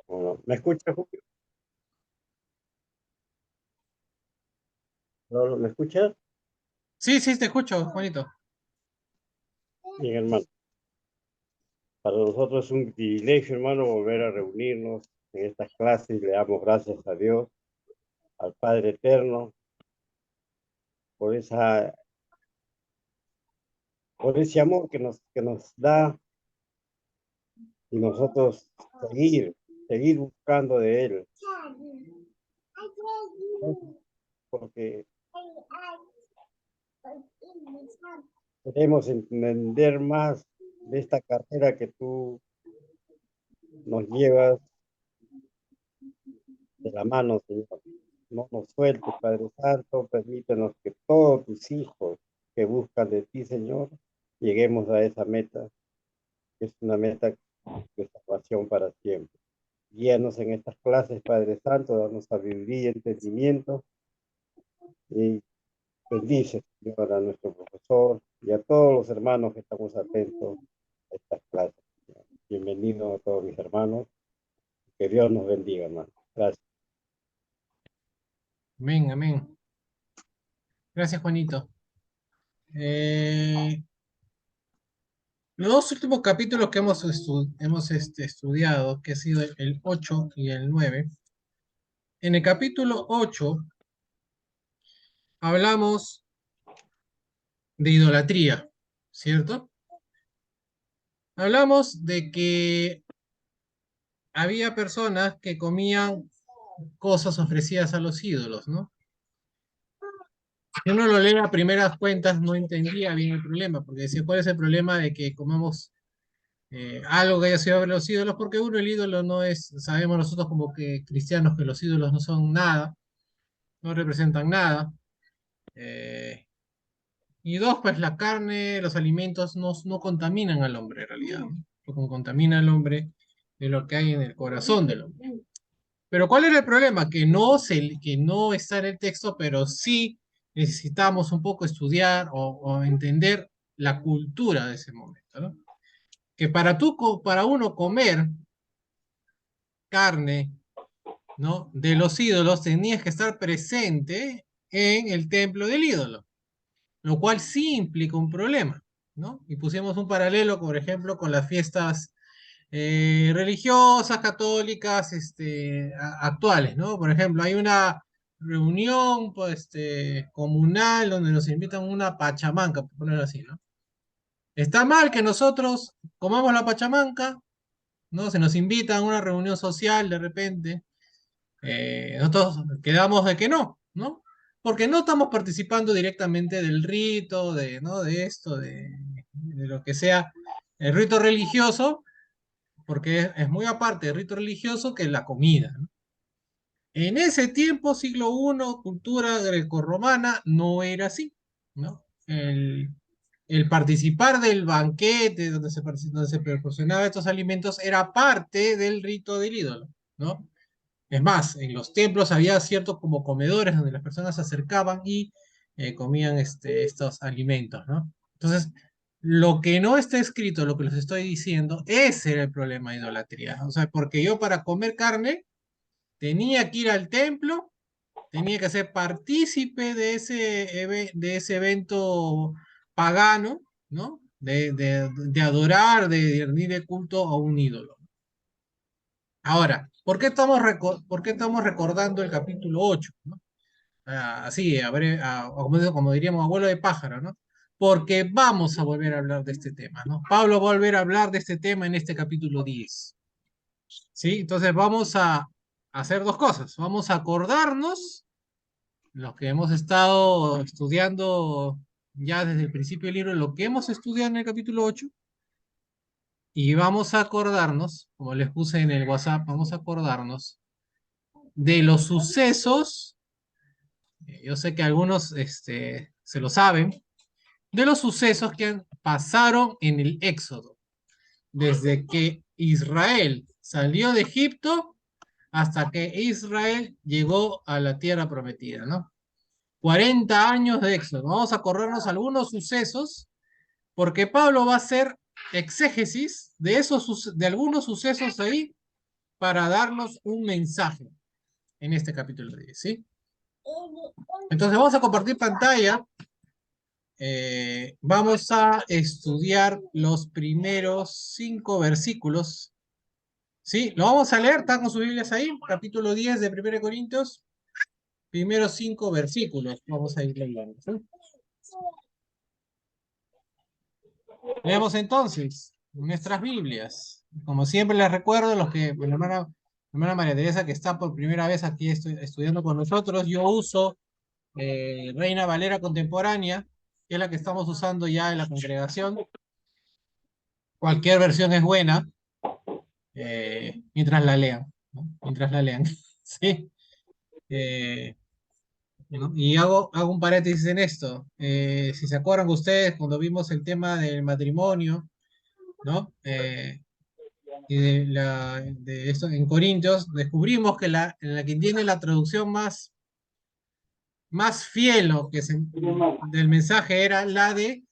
Bueno, ¿me escucha, Julio? ¿No, me escucha? Sí, sí, te escucho, Juanito. Bien, hermano. Para nosotros es un privilegio, hermano, volver a reunirnos en estas clases. Le damos gracias a Dios, al Padre Eterno, por por ese amor que nos da y nosotros seguir buscando de Él, porque queremos entender más de esta carrera que tú nos llevas de la mano, Señor. No nos sueltes, Padre Santo, permítenos que todos tus hijos que buscan de ti, Señor, lleguemos a esa meta, que es una meta de salvación para siempre. Guíanos en estas clases, Padre Santo, danos sabiduría y entendimiento, y bendice, Señor, a nuestro profesor y a todos los hermanos que estamos atentos a estas clases. Bienvenidos a todos mis hermanos, que Dios nos bendiga, hermano. Gracias. Amén, amén. Gracias, Juanito. Eh, los dos últimos capítulos que hemos estudiado, que ha sido el 8 y el 9. En el capítulo 8 hablamos de idolatría, ¿cierto? Hablamos de que había personas que comían cosas ofrecidas a los ídolos, ¿no? Si uno lo lee a primeras cuentas, no entendía bien el problema, porque decía, ¿cuál es el problema de que comamos algo que haya sido ver los ídolos? Porque uno, el ídolo no es, sabemos nosotros como que cristianos que los ídolos no son nada, no representan nada. eh, y dos, pues la carne, los alimentos no contaminan al hombre en realidad, ¿no? Lo que contamina al hombre es lo que hay en el corazón del hombre. Pero ¿cuál era el problema? Que no está en el texto, pero sí necesitamos un poco estudiar o entender la cultura de ese momento, ¿no? Que para uno comer carne, ¿no? De los ídolos, tenías que estar presente en el templo del ídolo, lo cual sí implica un problema, ¿no? Y pusimos un paralelo, por ejemplo, con las fiestas religiosas, católicas, actuales, ¿no? Por ejemplo, hay una reunión pues, comunal donde nos invitan a una pachamanca, por ponerlo así, ¿no? Está mal que nosotros comamos la pachamanca, ¿no? Se nos invita a una reunión social de repente, nosotros quedamos de que no, ¿no? Porque no estamos participando directamente del rito, ¿no? De esto, de lo que sea el rito religioso, porque es muy aparte del rito religioso que la comida, ¿no? En ese tiempo, siglo I, cultura grecorromana, no era así, ¿no? El participar del banquete donde se proporcionaba estos alimentos era parte del rito del ídolo, ¿no? Es más, en los templos había ciertos como comedores donde las personas se acercaban y comían estos alimentos, ¿no? Entonces, lo que no está escrito, lo que les estoy diciendo, ese era el problema de idolatría. O sea, porque yo para comer carne tenía que ir al templo, tenía que ser partícipe de ese evento pagano, ¿no? De adorar, de rendir el culto a un ídolo. Ahora, ¿por qué estamos recordando el capítulo 8? ¿No? Así, como diríamos, abuelo de pájaro, ¿no? Porque vamos a volver a hablar de este tema, ¿no? Pablo va a volver a hablar de este tema en este capítulo 10. ¿Sí? Entonces vamos a hacer dos cosas. Vamos a acordarnos, los que hemos estado estudiando ya desde el principio del libro, lo que hemos estudiado en el capítulo 8, y vamos a acordarnos, como les puse en el WhatsApp, vamos a acordarnos de los sucesos. Yo sé que algunos se lo saben, de los sucesos que pasaron en el Éxodo, desde que Israel salió de Egipto hasta que Israel llegó a la tierra prometida, ¿no? 40 años de Éxodo. Vamos a corrernos algunos sucesos, porque Pablo va a hacer exégesis de algunos sucesos ahí para darnos un mensaje en este capítulo 10, ¿sí? Entonces vamos a compartir pantalla. Vamos a estudiar los primeros 5 versículos. ¿Sí? Lo vamos a leer, están con sus Biblias ahí, capítulo 10 de 1 Corintios, primeros 5 versículos. Vamos a ir leyendo. ¿Sí? Leemos entonces nuestras Biblias. Como siempre les recuerdo, los que, la hermana María Teresa, que está por primera vez aquí estudiando con nosotros, yo uso Reina Valera Contemporánea, que es la que estamos usando ya en la congregación. Cualquier versión es buena, mientras la lean, ¿no? Mientras la lean, ¿sí? ¿No? Y hago un paréntesis en esto. Si se acuerdan ustedes, cuando vimos el tema del matrimonio, ¿no? Y de esto en Corintios, descubrimos que la que tiene la traducción más fiel, ¿no? Del mensaje era la de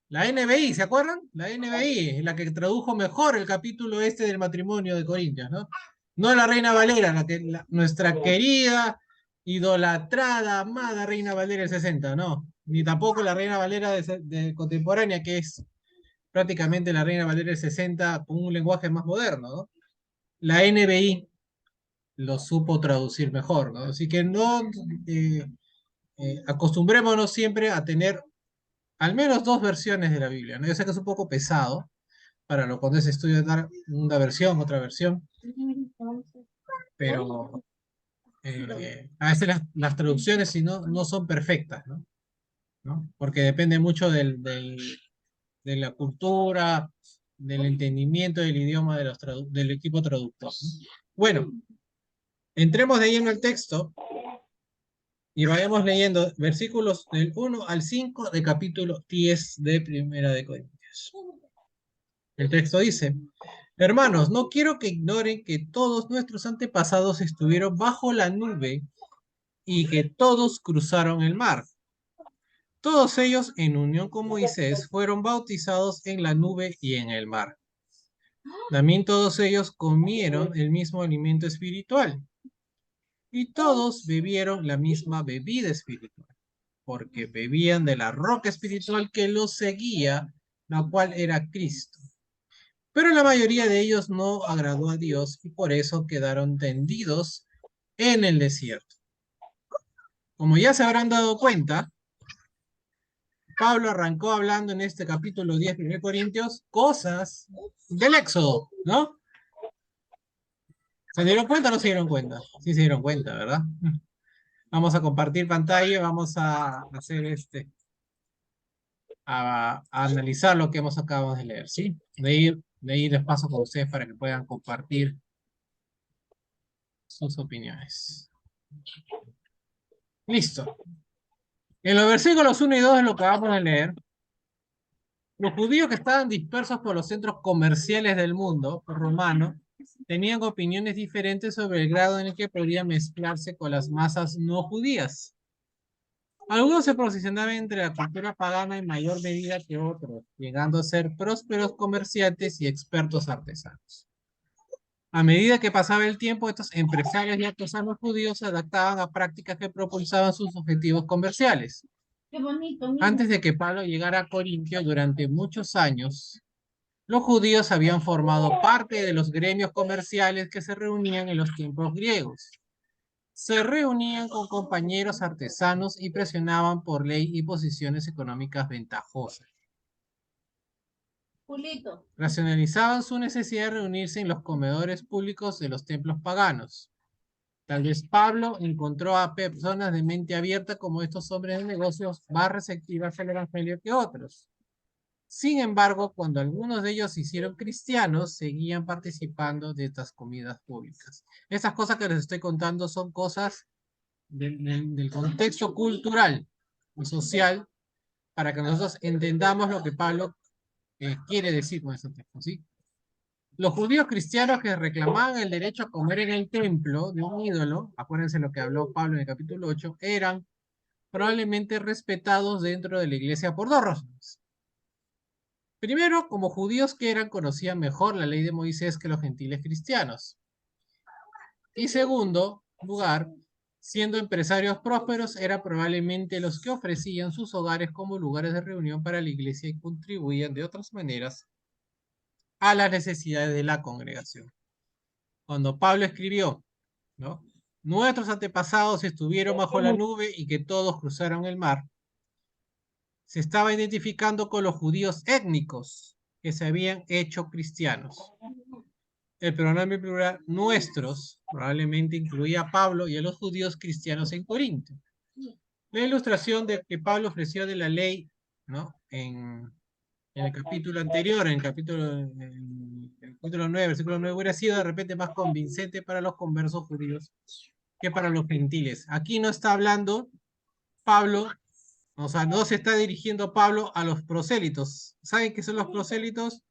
la NBI, ¿se acuerdan? La NBI, la que tradujo mejor el capítulo este del matrimonio de Corintios, ¿no? No la Reina Valera, nuestra querida, idolatrada, amada Reina Valera del 60, no. Ni tampoco la Reina Valera de contemporánea, que es prácticamente la Reina Valera del 60 con un lenguaje más moderno, ¿no? La NBI lo supo traducir mejor, ¿no? Así que no acostumbrémonos siempre a tener al menos 2 versiones de la Biblia, ¿no? Yo sé que es un poco pesado para lo cuando se estudia dar una versión, otra versión, pero a veces las traducciones si no, no son perfectas, ¿no? ¿No? Porque depende mucho de la cultura, del entendimiento del idioma del equipo traductor, ¿no? Bueno, entremos de lleno al texto y vayamos leyendo versículos del 1 al 5 de capítulo 10 de Primera de Corintios. El texto dice: Hermanos, no quiero que ignoren que todos nuestros antepasados estuvieron bajo la nube y que todos cruzaron el mar. Todos ellos, en unión con Moisés, fueron bautizados en la nube y en el mar. También todos ellos comieron el mismo alimento espiritual y todos bebieron la misma bebida espiritual, porque bebían de la roca espiritual que los seguía, la cual era Cristo. Pero la mayoría de ellos no agradó a Dios y por eso quedaron tendidos en el desierto. Como ya se habrán dado cuenta, Pablo arrancó hablando en este capítulo 10 de Corintios cosas del Éxodo, ¿no? ¿Se dieron cuenta o no se dieron cuenta? Sí se dieron cuenta, ¿verdad? Vamos a compartir pantalla, vamos a hacer a analizar lo que hemos acabado de leer, ¿sí? De ahí les paso con ustedes para que puedan compartir sus opiniones. Listo. En los versículos 1 y 2 de lo que vamos a leer, los judíos que estaban dispersos por los centros comerciales del mundo romano tenían opiniones diferentes sobre el grado en el que podría mezclarse con las masas no judías. Algunos se posicionaban entre la cultura pagana en mayor medida que otros, llegando a ser prósperos comerciantes y expertos artesanos. A medida que pasaba el tiempo, estos empresarios y artesanos judíos se adaptaban a prácticas que propulsaban sus objetivos comerciales. Qué bonito, mira. Antes de que Pablo llegara a Corintio, durante muchos años, los judíos habían formado parte de los gremios comerciales que se reunían en los tiempos griegos. Se reunían con compañeros artesanos y presionaban por ley y posiciones económicas ventajosas. Julito. Racionalizaban su necesidad de reunirse en los comedores públicos de los templos paganos. Tal vez Pablo encontró a personas de mente abierta como estos hombres de negocios más receptivas al evangelio que otros. Sin embargo, cuando algunos de ellos se hicieron cristianos, seguían participando de estas comidas públicas. Estas cosas que les estoy contando son cosas del contexto cultural y social para que nosotros entendamos lo que Pablo quiere decir con ese texto, ¿sí? Los judíos cristianos que reclamaban el derecho a comer en el templo de un ídolo, acuérdense lo que habló Pablo en el capítulo 8, eran probablemente respetados dentro de la iglesia por 2 razones. Primero, como judíos que eran, conocían mejor la ley de Moisés que los gentiles cristianos. Y segundo lugar, siendo empresarios prósperos, eran probablemente los que ofrecían sus hogares como lugares de reunión para la iglesia y contribuían de otras maneras a las necesidades de la congregación. Cuando Pablo escribió, ¿no? Nuestros antepasados estuvieron bajo la nube y que todos cruzaron el mar, se estaba identificando con los judíos étnicos que se habían hecho cristianos. El pronombre plural nuestros probablemente incluía a Pablo y a los judíos cristianos en Corinto. La ilustración de que Pablo ofreció de la ley, ¿no? En el capítulo anterior, en el capítulo 9, versículo 9, hubiera sido de repente más convincente para los conversos judíos que para los gentiles. Aquí no está hablando Pablo, o sea, no se está dirigiendo Pablo a los prosélitos. ¿Saben qué son los prosélitos?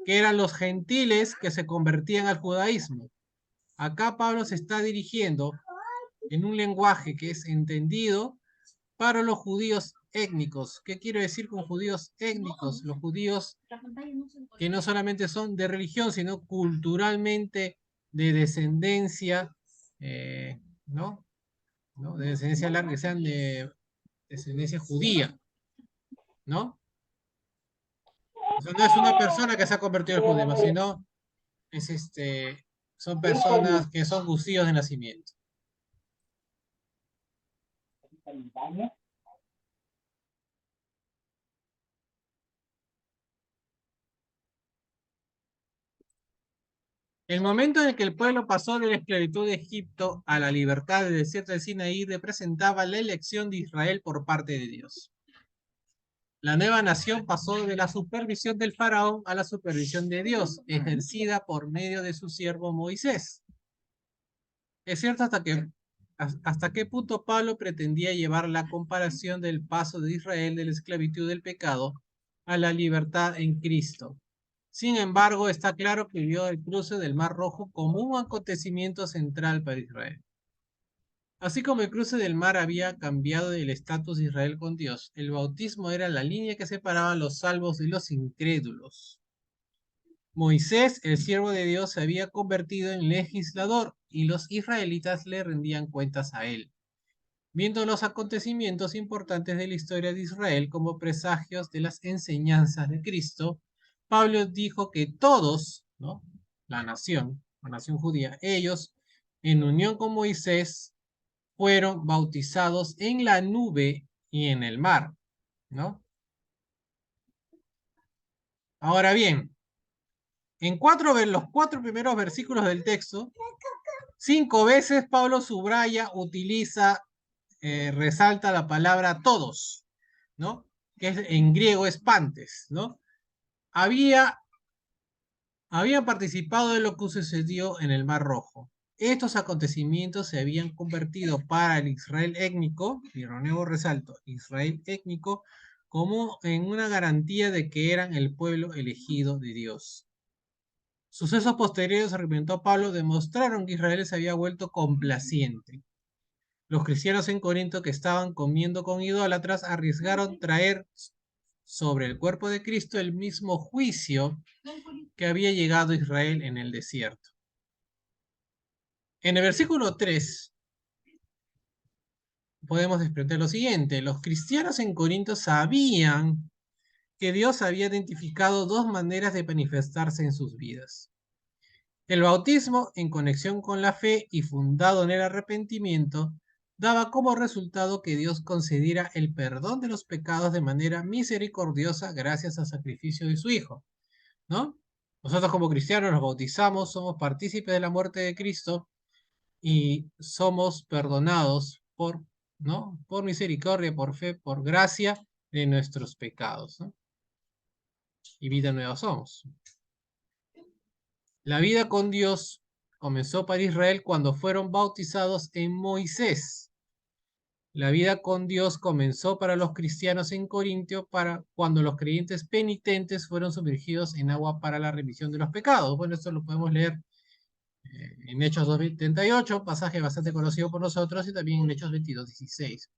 Que eran los gentiles que se convertían al judaísmo. Acá Pablo se está dirigiendo en un lenguaje que es entendido para los judíos étnicos. ¿Qué quiero decir con judíos étnicos? Los judíos que no solamente son de religión, sino culturalmente de descendencia, ¿no? ¿no? De descendencia larga, que sean de descendencia judía, ¿no? O sea, no es una persona que se ha convertido al judaísmo, sino es son personas que son judíos de nacimiento. El momento en el que el pueblo pasó de la esclavitud de Egipto a la libertad del desierto de Sinaí representaba la elección de Israel por parte de Dios. La nueva nación pasó de la supervisión del faraón a la supervisión de Dios, ejercida por medio de su siervo Moisés. Es cierto hasta qué punto Pablo pretendía llevar la comparación del paso de Israel de la esclavitud del pecado a la libertad en Cristo. Sin embargo, está claro que vio el cruce del Mar Rojo como un acontecimiento central para Israel. Así como el cruce del mar había cambiado el estatus de Israel con Dios, el bautismo era la línea que separaba a los salvos de los incrédulos. Moisés, el siervo de Dios, se había convertido en legislador y los israelitas le rendían cuentas a él. Viendo los acontecimientos importantes de la historia de Israel como presagios de las enseñanzas de Cristo, Pablo dijo que todos, ¿no? La nación judía, ellos, en unión con Moisés, fueron bautizados en la nube y en el mar, ¿no? Ahora bien, los 4 primeros versículos del texto, 5 veces Pablo subraya, utiliza, resalta la palabra todos, ¿no? Que en griego es pantes, ¿no? Había, habían participado de lo que sucedió en el Mar Rojo. Estos acontecimientos se habían convertido para el Israel étnico, y de nuevo resalto, Israel étnico, como en una garantía de que eran el pueblo elegido de Dios. Sucesos posteriores, argumentó Pablo, demostraron que Israel se había vuelto complaciente. Los cristianos en Corinto que estaban comiendo con idólatras arriesgaron traer sobre el cuerpo de Cristo el mismo juicio que había llegado a Israel en el desierto. En el versículo 3 podemos desprender lo siguiente: los cristianos en Corinto sabían que Dios había identificado 2 maneras de manifestarse en sus vidas. El bautismo, en conexión con la fe y fundado en el arrepentimiento, daba como resultado que Dios concediera el perdón de los pecados de manera misericordiosa gracias al sacrificio de su Hijo, ¿no? Nosotros como cristianos nos bautizamos, somos partícipes de la muerte de Cristo y somos perdonados ¿no? Por misericordia, por fe, por gracia de nuestros pecados, ¿no? Y vida nueva somos. La vida con Dios comenzó para Israel cuando fueron bautizados en Moisés. La vida con Dios comenzó para los cristianos en Corintio cuando los creyentes penitentes fueron sumergidos en agua para la remisión de los pecados. Bueno, esto lo podemos leer en Hechos 2:38, pasaje bastante conocido por nosotros, y también en Hechos 22:16.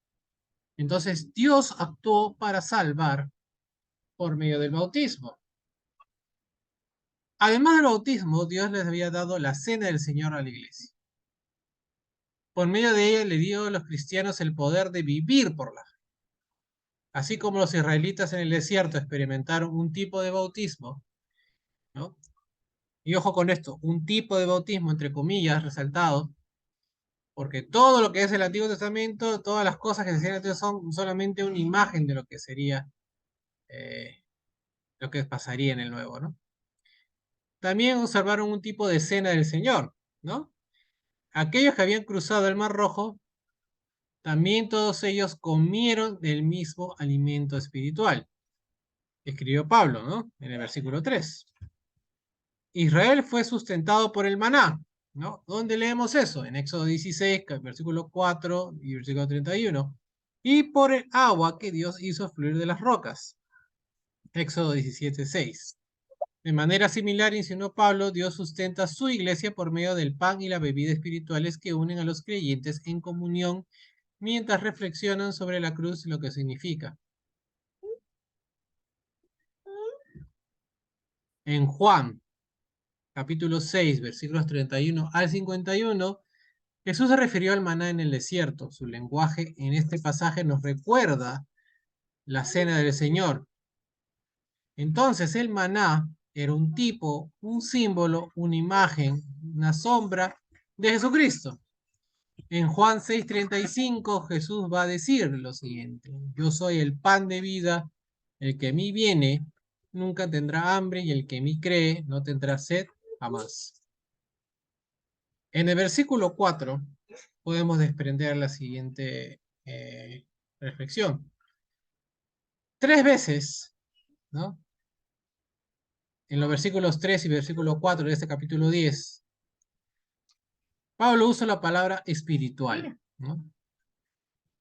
Entonces, Dios actuó para salvar por medio del bautismo. Además del bautismo, Dios les había dado la cena del Señor a la iglesia. Por medio de ella le dio a los cristianos el poder de vivir por la fe. Así como los israelitas en el desierto experimentaron un tipo de bautismo, ¿no? Y ojo con esto, un tipo de bautismo, entre comillas, resaltado, porque todo lo que es el Antiguo Testamento, todas las cosas que se hacían antes son solamente una imagen de lo que sería, lo que pasaría en el Nuevo, ¿no? También observaron un tipo de cena del Señor, ¿no? Aquellos que habían cruzado el Mar Rojo, también todos ellos comieron del mismo alimento espiritual. Escribió Pablo, ¿no? En el versículo 3. Israel fue sustentado por el maná, ¿no? ¿Dónde leemos eso? En Éxodo 16, versículo 4 y versículo 31. Y por el agua que Dios hizo fluir de las rocas. Éxodo 17, 6. De manera similar, insinuó Pablo, Dios sustenta su iglesia por medio del pan y la bebida espirituales que unen a los creyentes en comunión mientras reflexionan sobre la cruz y lo que significa. En Juan, capítulo 6, versículos 31 al 51, Jesús se refirió al maná en el desierto. Su lenguaje en este pasaje nos recuerda la cena del Señor. Entonces el maná era un tipo, un símbolo, una imagen, una sombra de Jesucristo. En Juan 6:35 Jesús va a decir lo siguiente: yo soy el pan de vida, el que a mí viene nunca tendrá hambre y el que en mí cree no tendrá sed jamás. En el versículo 4 podemos desprender la siguiente reflexión. 3 veces, ¿no? En los versículos 3 y versículo 4 de este capítulo 10, Pablo usa la palabra espiritual, ¿no?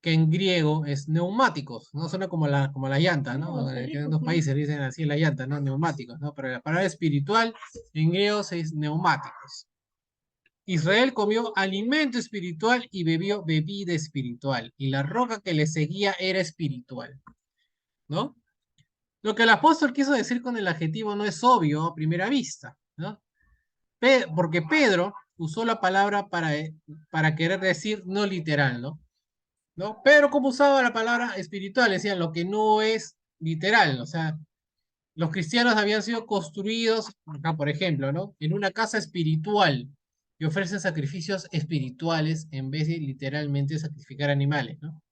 Que en griego es neumáticos, no suena como la llanta, ¿no? En dos países dicen así la llanta, ¿no? Neumáticos, ¿no? Pero la palabra espiritual en griego es neumáticos. Israel comió alimento espiritual y bebió bebida espiritual, y la roca que le seguía era espiritual, ¿no? Lo que el apóstol quiso decir con el adjetivo no es obvio a primera vista, ¿no? Porque Pedro usó la palabra para querer decir no literal, ¿no? ¿No? Pero como usaba la palabra espiritual, decían lo que no es literal, o sea, los cristianos habían sido construidos, acá por ejemplo, ¿no? En una casa espiritual y ofrecen sacrificios espirituales en vez de literalmente sacrificar animales, ¿no?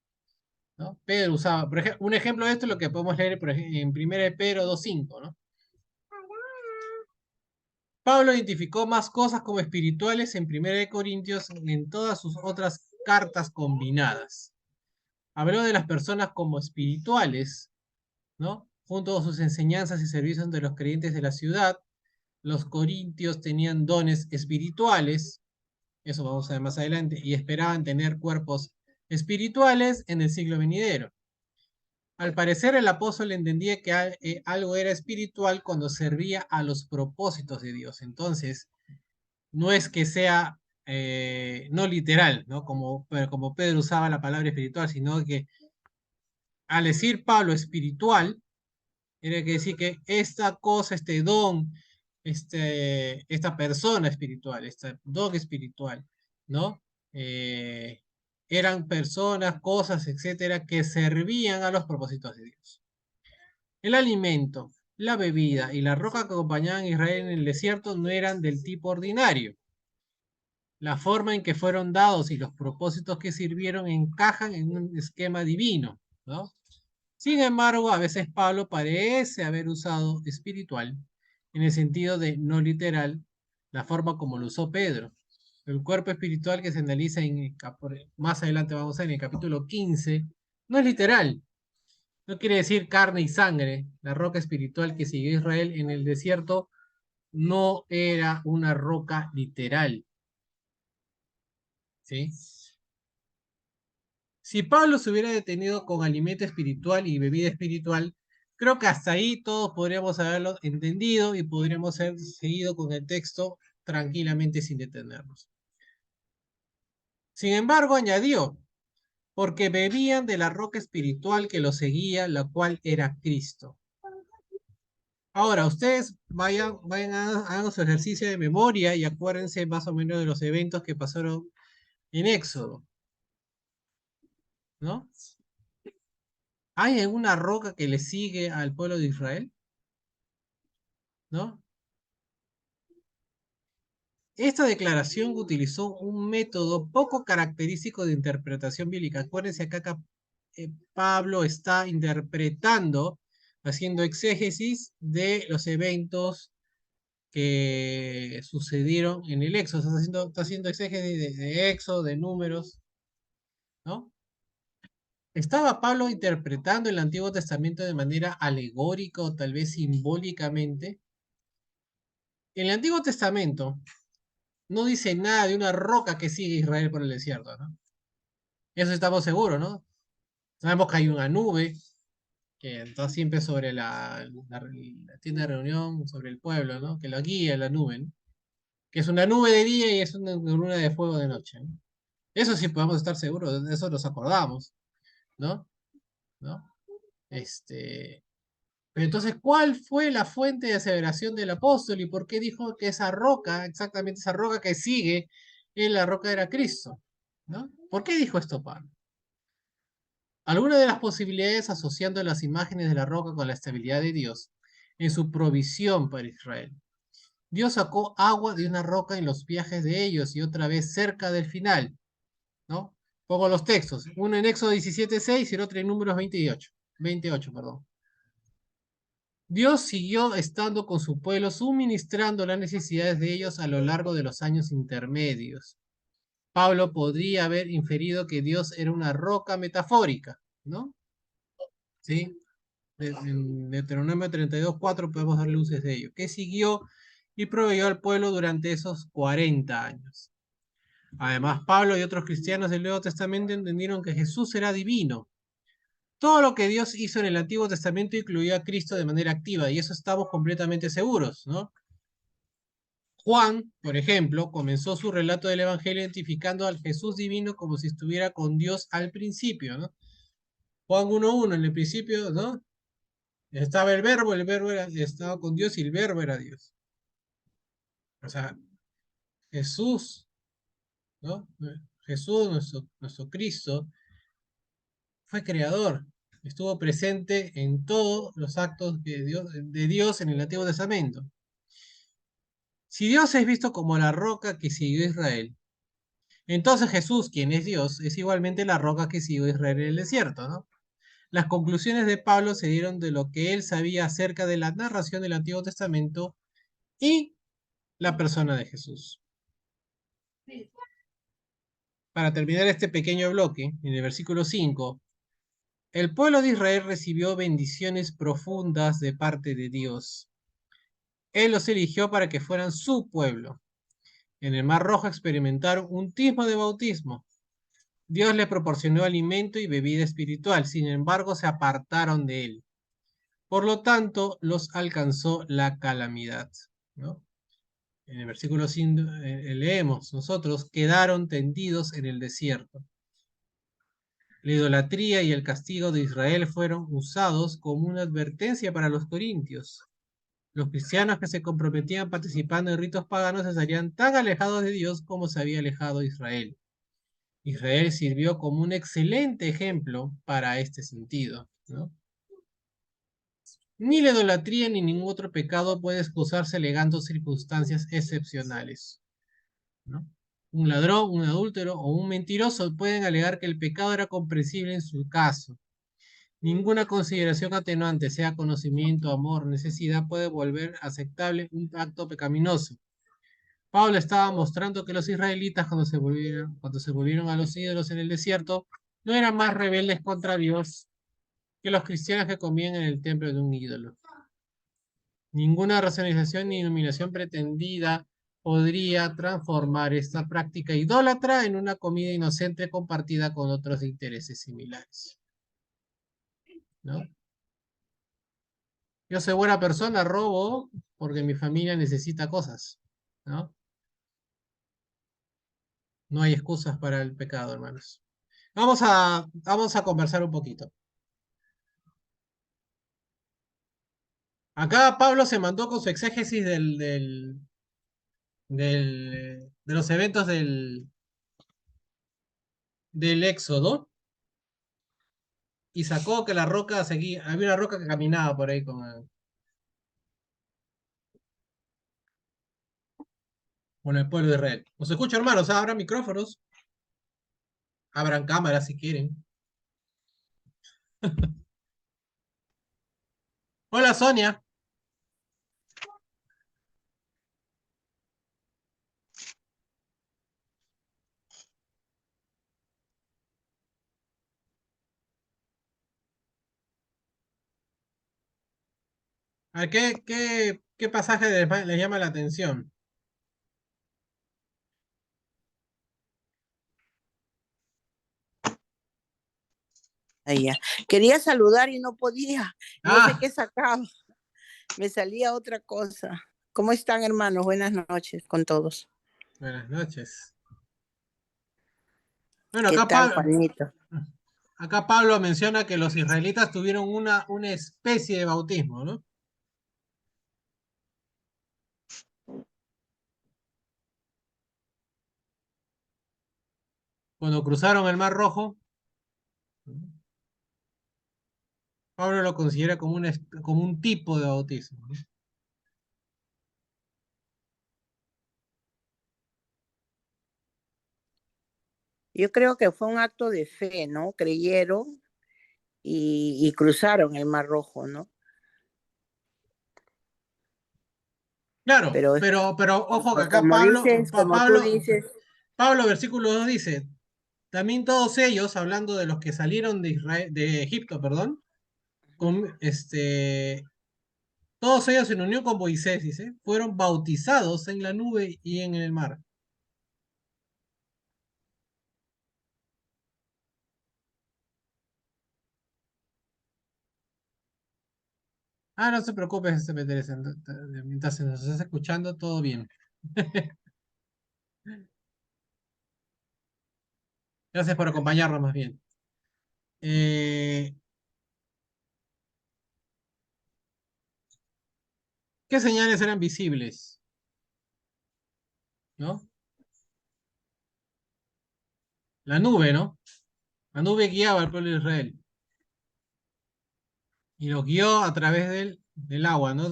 ¿No? Pedro usaba, por ejemplo, un ejemplo de esto es lo que podemos leer por ejemplo, en 1 Pedro 2:5, ¿no? Pablo identificó más cosas como espirituales en 1 Corintios en todas sus otras cartas combinadas. Habló de las personas como espirituales, ¿no? Junto con sus enseñanzas y servicios de los creyentes de la ciudad, los corintios tenían dones espirituales, eso vamos a ver más adelante, y esperaban tener cuerpos espirituales en el siglo venidero. Al parecer el apóstol entendía que algo era espiritual cuando servía a los propósitos de Dios. Entonces, no es que sea no literal, ¿no? Como Pedro usaba la palabra espiritual, sino que al decir Pablo espiritual, tiene que decir que esta cosa, este don, esta persona espiritual, este don espiritual, ¿no? Eh, eran personas, cosas, etcétera, que servían a los propósitos de Dios. El alimento, la bebida y la roca que acompañaban a Israel en el desierto no eran del tipo ordinario. La forma en que fueron dados y los propósitos que sirvieron encajan en un esquema divino, ¿no? Sin embargo, a veces Pablo parece haber usado espiritual en el sentido de no literal, la forma como lo usó Pedro. El cuerpo espiritual que se analiza más adelante vamos a ver en el capítulo 15, no es literal. No quiere decir carne y sangre. La roca espiritual que siguió Israel en el desierto no era una roca literal, ¿sí? Si Pablo se hubiera detenido con alimento espiritual y bebida espiritual, creo que hasta ahí todos podríamos haberlo entendido y podríamos haber seguido con el texto tranquilamente sin detenernos. Sin embargo, añadió, porque bebían de la roca espiritual que los seguía, la cual era Cristo. Ahora, ustedes hagan su ejercicio de memoria y acuérdense más o menos de los eventos que pasaron en Éxodo, ¿no? ¿Hay alguna roca que le sigue al pueblo de Israel? ¿No? Esta declaración utilizó un método poco característico de interpretación bíblica. Acuérdense que acá Pablo está interpretando, haciendo exégesis de los eventos que sucedieron en el Éxodo. Está haciendo exégesis de Éxodo, de números, ¿no? ¿Estaba Pablo interpretando el Antiguo Testamento de manera alegórica o tal vez simbólicamente? En el Antiguo Testamento no dice nada de una roca que sigue a Israel por el desierto, ¿no? Eso estamos seguros, ¿no? Sabemos que hay una nube que está siempre sobre la tienda de reunión, sobre el pueblo, ¿no? Que lo guía la nube, ¿no? Que es una nube de día y es una luna de fuego de noche, ¿no? Eso sí podemos estar seguros, de eso nos acordamos, ¿no? ¿No? Este, pero entonces, ¿cuál fue la fuente de aseveración del apóstol y por qué dijo que esa roca, exactamente esa roca que sigue, en la roca era Cristo? ¿No? ¿Por qué dijo esto Pablo? Alguna de las posibilidades asociando las imágenes de la roca con la estabilidad de Dios en su provisión para Israel. Dios sacó agua de una roca en los viajes de ellos y otra vez cerca del final, ¿no? Pongo los textos, uno en Éxodo 17:6 y el otro en Números 28, perdón. Dios siguió estando con su pueblo, suministrando las necesidades de ellos a lo largo de los años intermedios. Pablo podría haber inferido que Dios era una roca metafórica, ¿no? ¿Sí? En Deuteronomio 32:4 podemos dar luces de ello, que siguió y proveyó al pueblo durante esos 40 años. Además, Pablo y otros cristianos del Nuevo Testamento entendieron que Jesús era divino. Todo lo que Dios hizo en el Antiguo Testamento incluyó a Cristo de manera activa, y eso estamos completamente seguros, ¿no? Juan, por ejemplo, comenzó su relato del Evangelio identificando al Jesús divino como si estuviera con Dios al principio, ¿no? Juan 1:1, en el principio, ¿no? Estaba el verbo estaba con Dios y el verbo era Dios. O sea, Jesús, ¿no? Jesús, nuestro Cristo, fue creador, estuvo presente en todos los actos de Dios en el Antiguo Testamento. Si Dios es visto como la roca que siguió Israel, entonces Jesús, quien es Dios, es igualmente la roca que siguió Israel en el desierto, ¿no? Las conclusiones de Pablo se dieron de lo que él sabía acerca de la narración del Antiguo Testamento y la persona de Jesús. Para terminar este pequeño bloque, en el versículo 5, el pueblo de Israel recibió bendiciones profundas de parte de Dios. Él los eligió para que fueran su pueblo. En el Mar Rojo experimentaron un tipo de bautismo. Dios les proporcionó alimento y bebida espiritual, sin embargo se apartaron de él. Por lo tanto, los alcanzó la calamidad, ¿no? En el versículo 5 leemos, nosotros quedaron tendidos en el desierto. La idolatría y el castigo de Israel fueron usados como una advertencia para los corintios. Los cristianos que se comprometían participando en ritos paganos estarían tan alejados de Dios como se había alejado Israel. Israel sirvió como un excelente ejemplo para este sentido, ¿no? Ni la idolatría ni ningún otro pecado puede excusarse alegando circunstancias excepcionales, ¿no? Un ladrón, un adúltero o un mentiroso pueden alegar que el pecado era comprensible en su caso. Ninguna consideración atenuante, sea conocimiento, amor, necesidad, puede volver aceptable un acto pecaminoso. Pablo estaba mostrando que los israelitas cuando se volvieron a los ídolos en el desierto, no eran más rebeldes contra Dios que los cristianos que comían en el templo de un ídolo. Ninguna racionalización ni iluminación pretendida podría transformar esta práctica idólatra en una comida inocente compartida con otros intereses similares, ¿no? Yo soy buena persona, robo porque mi familia necesita cosas, ¿no? No hay excusas para el pecado, hermanos. Vamos a conversar un poquito. Acá Pablo se mandó con su exégesis de los eventos del Éxodo y sacó que la roca seguía, había una roca que caminaba por ahí con el pueblo de Israel. ¿Nos escucha, hermanos? Abran micrófonos, abran cámaras si quieren. Hola, Sonia. A ver, ¿qué pasaje les llama la atención? Ahí ya. Quería saludar y no podía. No sé Ah, qué sacaba. Me salía otra cosa. ¿Cómo están, hermanos? Buenas noches con todos. buenas noches. Bueno, ¿Qué tal, Juanito? acá Pablo menciona que los israelitas tuvieron una especie de bautismo, ¿no? Cuando cruzaron el Mar Rojo, Pablo lo considera como un tipo de bautismo, ¿no? Yo creo que fue un acto de fe, ¿no? Creyeron y cruzaron el Mar Rojo, ¿no? Claro, Pero pero ojo que acá como dices, como tú Pablo, dices, Pablo, versículo 2 dice, también todos ellos, hablando de los que salieron de Israel, de Egipto, perdón, todos ellos en unión con Moisés, dice, fueron bautizados en la nube y en el mar. Ah, no se preocupe, Teresa, mientras nos estás escuchando, todo bien. Gracias por acompañarnos más bien. Eh, ¿Qué señales eran visibles? ¿No? La nube, ¿no? La nube guiaba al pueblo de Israel y lo guió a través del agua, ¿no?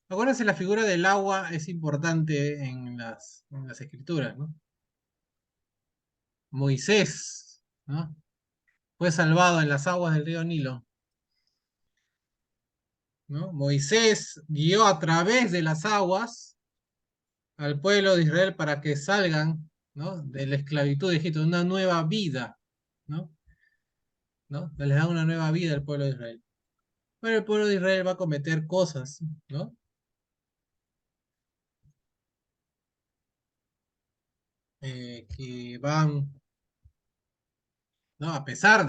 Acuérdense, la figura del agua es importante en las escrituras, ¿no? Moisés, ¿no? Fue salvado en las aguas del río Nilo, ¿no? Moisés guió a través de las aguas al pueblo de Israel para que salgan, ¿no? De la esclavitud de Egipto, una nueva vida, ¿no? ¿No? Les da una nueva vida al pueblo de Israel. Pero el pueblo de Israel va a cometer cosas, ¿no? Que van, ¿no? A pesar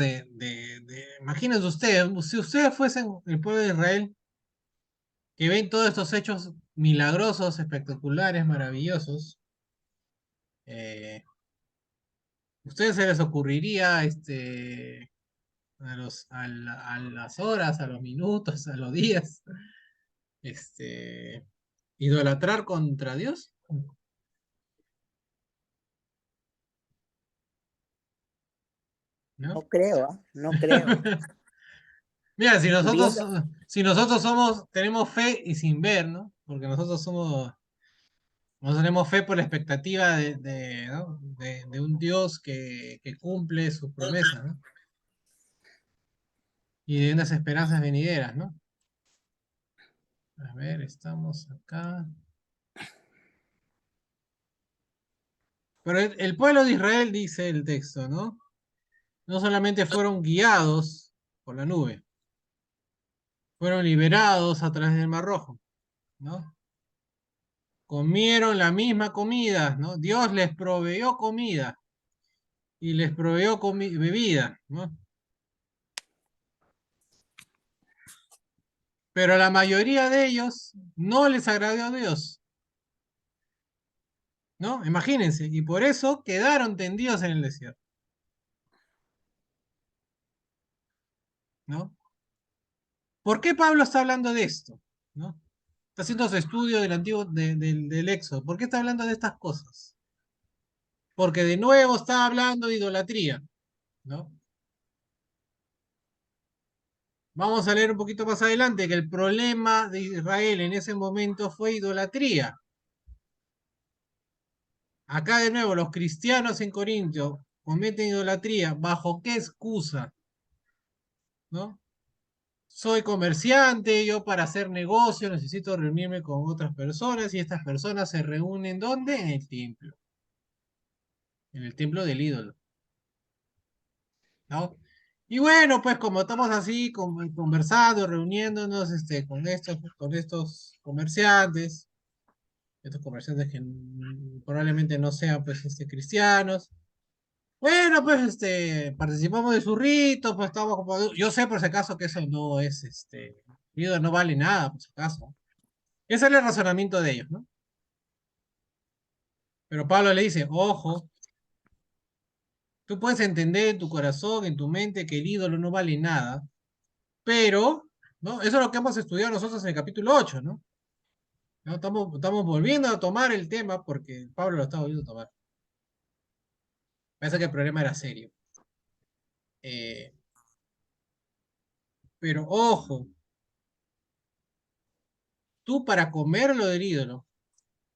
imagínense ustedes, si ustedes fuesen el pueblo de Israel, que ven todos estos hechos milagrosos, espectaculares, maravillosos, eh, ¿ustedes se les ocurriría, a las horas, a los minutos, a los días, este, idolatrar contra Dios? ¿No? no creo, no creo. Mira, si nosotros, Viendo, si nosotros tenemos fe y sin ver, ¿no? Porque nosotros tenemos fe por la expectativa ¿no? de un Dios que cumple sus promesas, ¿no? Y de unas esperanzas venideras, ¿no? A ver, estamos acá. Pero el pueblo de Israel, dice el texto, ¿no? No solamente fueron guiados por la nube, fueron liberados a través del Mar Rojo, ¿no? Comieron la misma comida, ¿no? Dios les proveyó comida y les proveyó bebida, ¿no? Pero la mayoría de ellos no les agradó a Dios, ¿no? Imagínense, y por eso quedaron tendidos en el desierto, ¿no? ¿Por qué Pablo está hablando de esto? ¿No? Está haciendo su estudio del antiguo del Éxodo. ¿Por qué está hablando de estas cosas? porque de nuevo está hablando de idolatría, ¿no? Vamos a leer un poquito más adelante que el problema de Israel en ese momento fue idolatría. Acá de nuevo, los cristianos en Corintio cometen idolatría. ¿Bajo qué excusa? ¿No? Soy comerciante, yo para hacer negocio necesito reunirme con otras personas y estas personas se reúnen ¿dónde? En el templo del ídolo, ¿no? Y bueno, pues como estamos así conversando, reuniéndonos con estos comerciantes que probablemente no sean pues cristianos. Bueno, pues participamos de su rito, pues estamos como, yo sé por si acaso que eso no es ídolo, no vale nada, por si acaso. Ese es el razonamiento de ellos, ¿no? Pero Pablo le dice, ojo, tú puedes entender en tu corazón, en tu mente, que el ídolo no vale nada, pero, ¿no? Eso es lo que hemos estudiado nosotros en el capítulo 8, ¿no? ¿No? Estamos volviendo a tomar el tema porque Pablo lo está volviendo a tomar. Parece que el problema era serio. Eh, pero ojo, tú para comer lo del ídolo,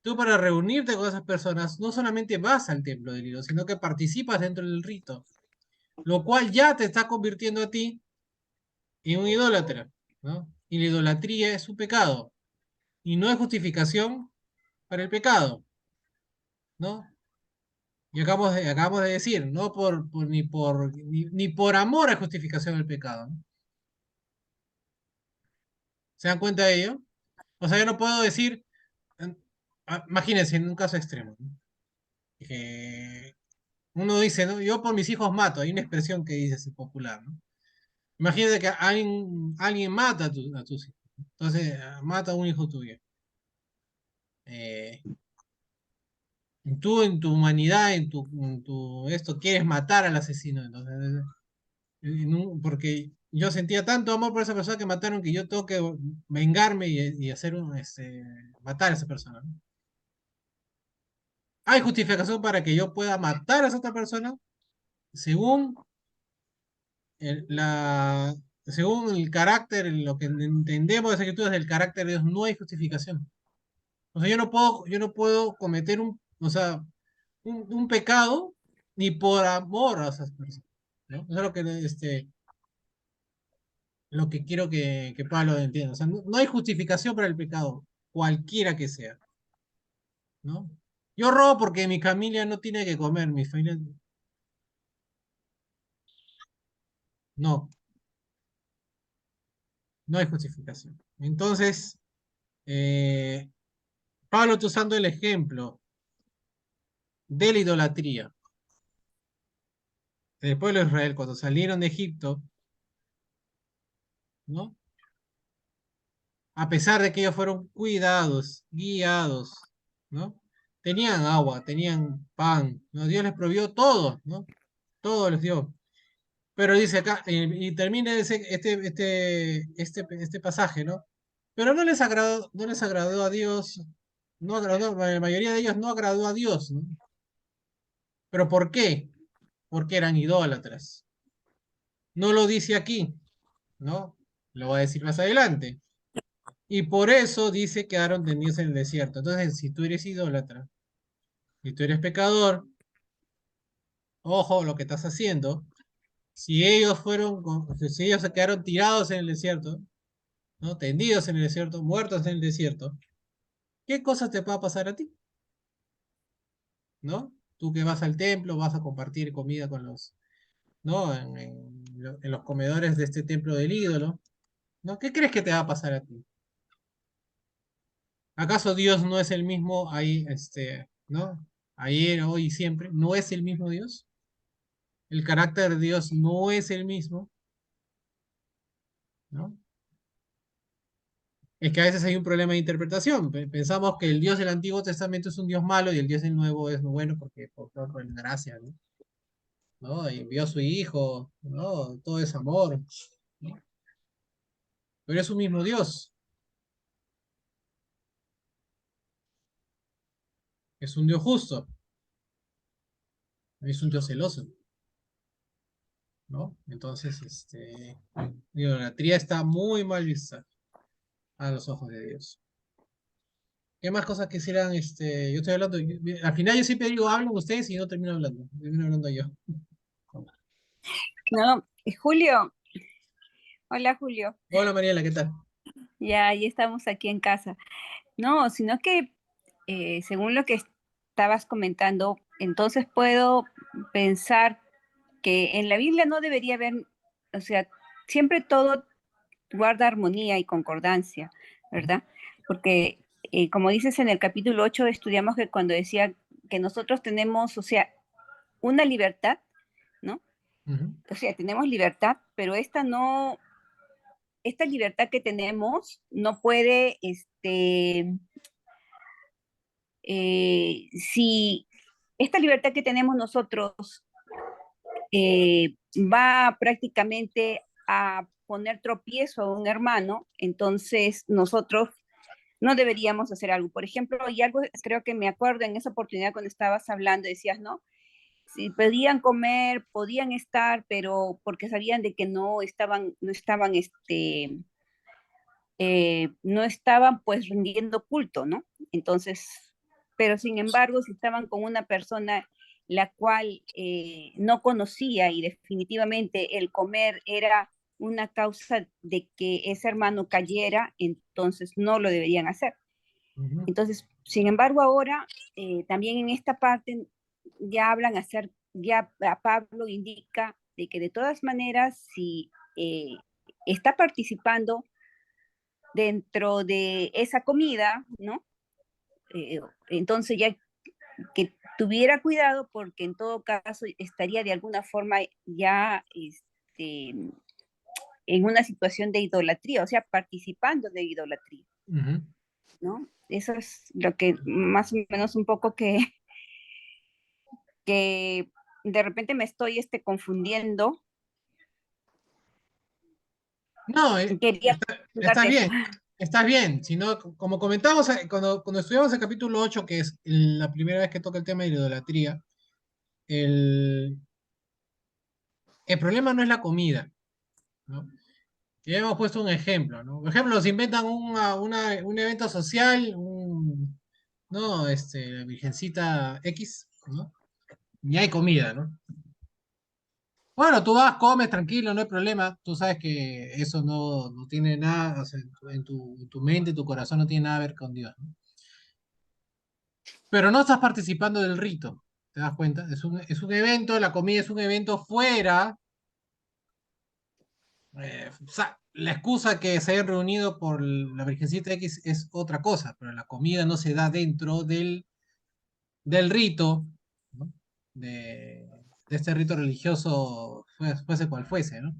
tú para reunirte con esas personas, no solamente vas al templo del ídolo, sino que participas dentro del rito, lo cual ya te está convirtiendo a ti en un idólatra, ¿no? Y la idolatría es un pecado, y no es justificación para el pecado, ¿no? Y acabamos de decir, no ni por amor es justificación del pecado, ¿no? ¿Se dan cuenta de ello? O sea, yo no puedo decir, eh, imagínense en un caso extremo, ¿no? Que uno dice, ¿no? Yo por mis hijos mato, hay una expresión que dice así popular, ¿no? Imagínate que alguien mata a tus hijos, entonces mata a un hijo tuyo. Eh, Tú en tu humanidad, esto, quieres matar al asesino, entonces, porque yo sentía tanto amor por esa persona que mataron que yo tengo que vengarme y hacer matar a esa persona, ¿no? ¿Hay justificación para que yo pueda matar a esa otra persona? Según el, la, según el carácter, lo que entendemos de las escrituras del carácter de Dios, no hay justificación. O sea, yo no puedo cometer o sea, un pecado ni por amor a esas personas, ¿no? Eso es lo que quiero que Pablo entienda. O sea, no hay justificación para el pecado, cualquiera que sea, ¿no? Yo robo porque mi familia no tiene que comer, mi familia no, no hay justificación. Entonces, eh, Pablo está usando el ejemplo de la idolatría del pueblo de Israel cuando salieron de Egipto, ¿no? A pesar de que ellos fueron cuidados, guiados, ¿no? Tenían agua, tenían pan, ¿no? Dios les proveyó todo, ¿no? Todo les dio. Pero dice acá, y termina este pasaje, ¿no? Pero no les agradó a Dios, no agradó, la mayoría de ellos no agradó a Dios, ¿no? ¿Pero por qué? Porque eran idólatras. No lo dice aquí, ¿no? Lo va a decir más adelante. Y por eso dice quedaron tendidos en el desierto. Entonces, si tú eres idólatra, si tú eres pecador, ojo lo que estás haciendo. Si ellos se quedaron tirados en el desierto, ¿no? Tendidos en el desierto, muertos en el desierto, ¿qué cosas te va a pasar a ti? ¿No? Tú que vas al templo, vas a compartir comida con ¿no? En los comedores de este templo del ídolo, ¿no? ¿Qué crees que te va a pasar a ti? ¿Acaso Dios no es el mismo ahí, ¿no? Ayer, hoy y siempre? ¿No es el mismo Dios? El carácter de Dios no es el mismo, ¿no? Es que a veces hay un problema de interpretación. Pensamos que el Dios del Antiguo Testamento es un Dios malo y el Dios del Nuevo es bueno porque por gracia, ¿no? ¿No? Y envió a su Hijo, ¿no? Todo es amor, ¿no? Pero es un mismo Dios, es un Dios justo. Es un Dios celoso, ¿no? Entonces, la idolatría está muy mal vista a los ojos de Dios. ¿Qué más cosas quisieran, yo estoy hablando, al final yo siempre digo, hablen ustedes y no termino hablando yo. No, Julio, hola Julio, Hola Mariela, ¿qué tal? ya estamos aquí en casa. No, sino que según lo que estabas comentando, entonces puedo pensar que en la Biblia no debería haber, o sea, siempre todo guarda armonía y concordancia, ¿verdad? Porque como dices en el capítulo 8, estudiamos que cuando decía que nosotros tenemos, o sea, una libertad, ¿no? Ujú. O sea, tenemos libertad, pero esta libertad que tenemos no puede, si esta libertad que tenemos nosotros va prácticamente a poner tropiezo a un hermano, entonces nosotros no deberíamos hacer algo. Por ejemplo, y algo creo que me acuerdo en esa oportunidad cuando estabas hablando, decías, ¿no? Si podían comer, podían estar, pero porque sabían de que no estaban pues rindiendo culto, ¿no? Entonces, pero sin embargo, si estaban con una persona la cual no conocía y definitivamente el comer era una causa de que ese hermano cayera, entonces no lo deberían hacer. Ujú. Entonces, sin embargo, ahora también en esta parte ya hablan hacer, ya a Pablo indica de que de todas maneras, si está participando dentro de esa comida, ¿no? Entonces ya que tuviera cuidado porque en todo caso estaría de alguna forma ya en una situación de idolatría, o sea, participando de idolatría, Ujú. ¿no? Eso es lo que más o menos un poco que de repente me estoy confundiendo. No, Quería estás preguntarte eso. bien, estás bien. Si no, como comentamos cuando estudiamos el capítulo 8, que es la primera vez que toca el tema de la idolatría, el, el problema no es la comida, ¿no? Ya hemos puesto un ejemplo, ¿no? Por ejemplo, se inventan un evento social, no, la Virgencita X, ¿no? Y hay comida, ¿no? Bueno, tú vas, comes tranquilo, no hay problema. Tú sabes que eso no tiene nada, o sea, en tu mente, tu corazón no tiene nada que ver con Dios, ¿no? Pero no estás participando del rito, ¿te das cuenta? Es un evento, la comida es un evento fuera. O sea, la excusa que se hayan reunido por la Virgencita X es otra cosa, pero la comida no se da dentro del rito, ¿no? De este rito religioso, fuese cual fuese, ¿no?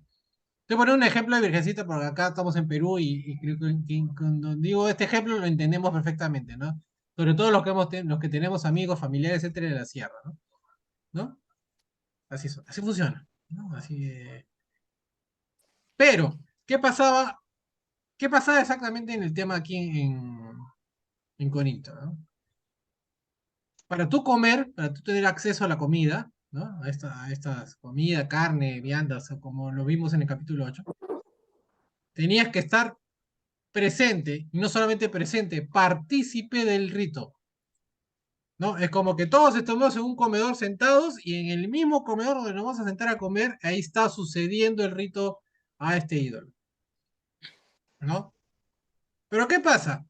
Te voy a poner un ejemplo de Virgencita porque acá estamos en Perú y creo que cuando digo este ejemplo lo entendemos perfectamente, ¿no? Sobre todo los que tenemos amigos, familiares, etcétera, de la sierra, ¿no? ¿No? Así funciona, ¿no? Pero, ¿qué pasaba? ¿Qué pasaba exactamente en el tema aquí en Corinto, ¿no? Para tú comer, para tú tener acceso a la comida, ¿no? A estas comida, carne, viandas, o como lo vimos en el capítulo 8, tenías que estar presente, y no solamente presente, partícipe del rito, ¿no? Es como que todos estamos en un comedor sentados y en el mismo comedor donde nos vamos a sentar a comer, ahí está sucediendo el rito a este ídolo, ¿no? Pero ¿qué pasa?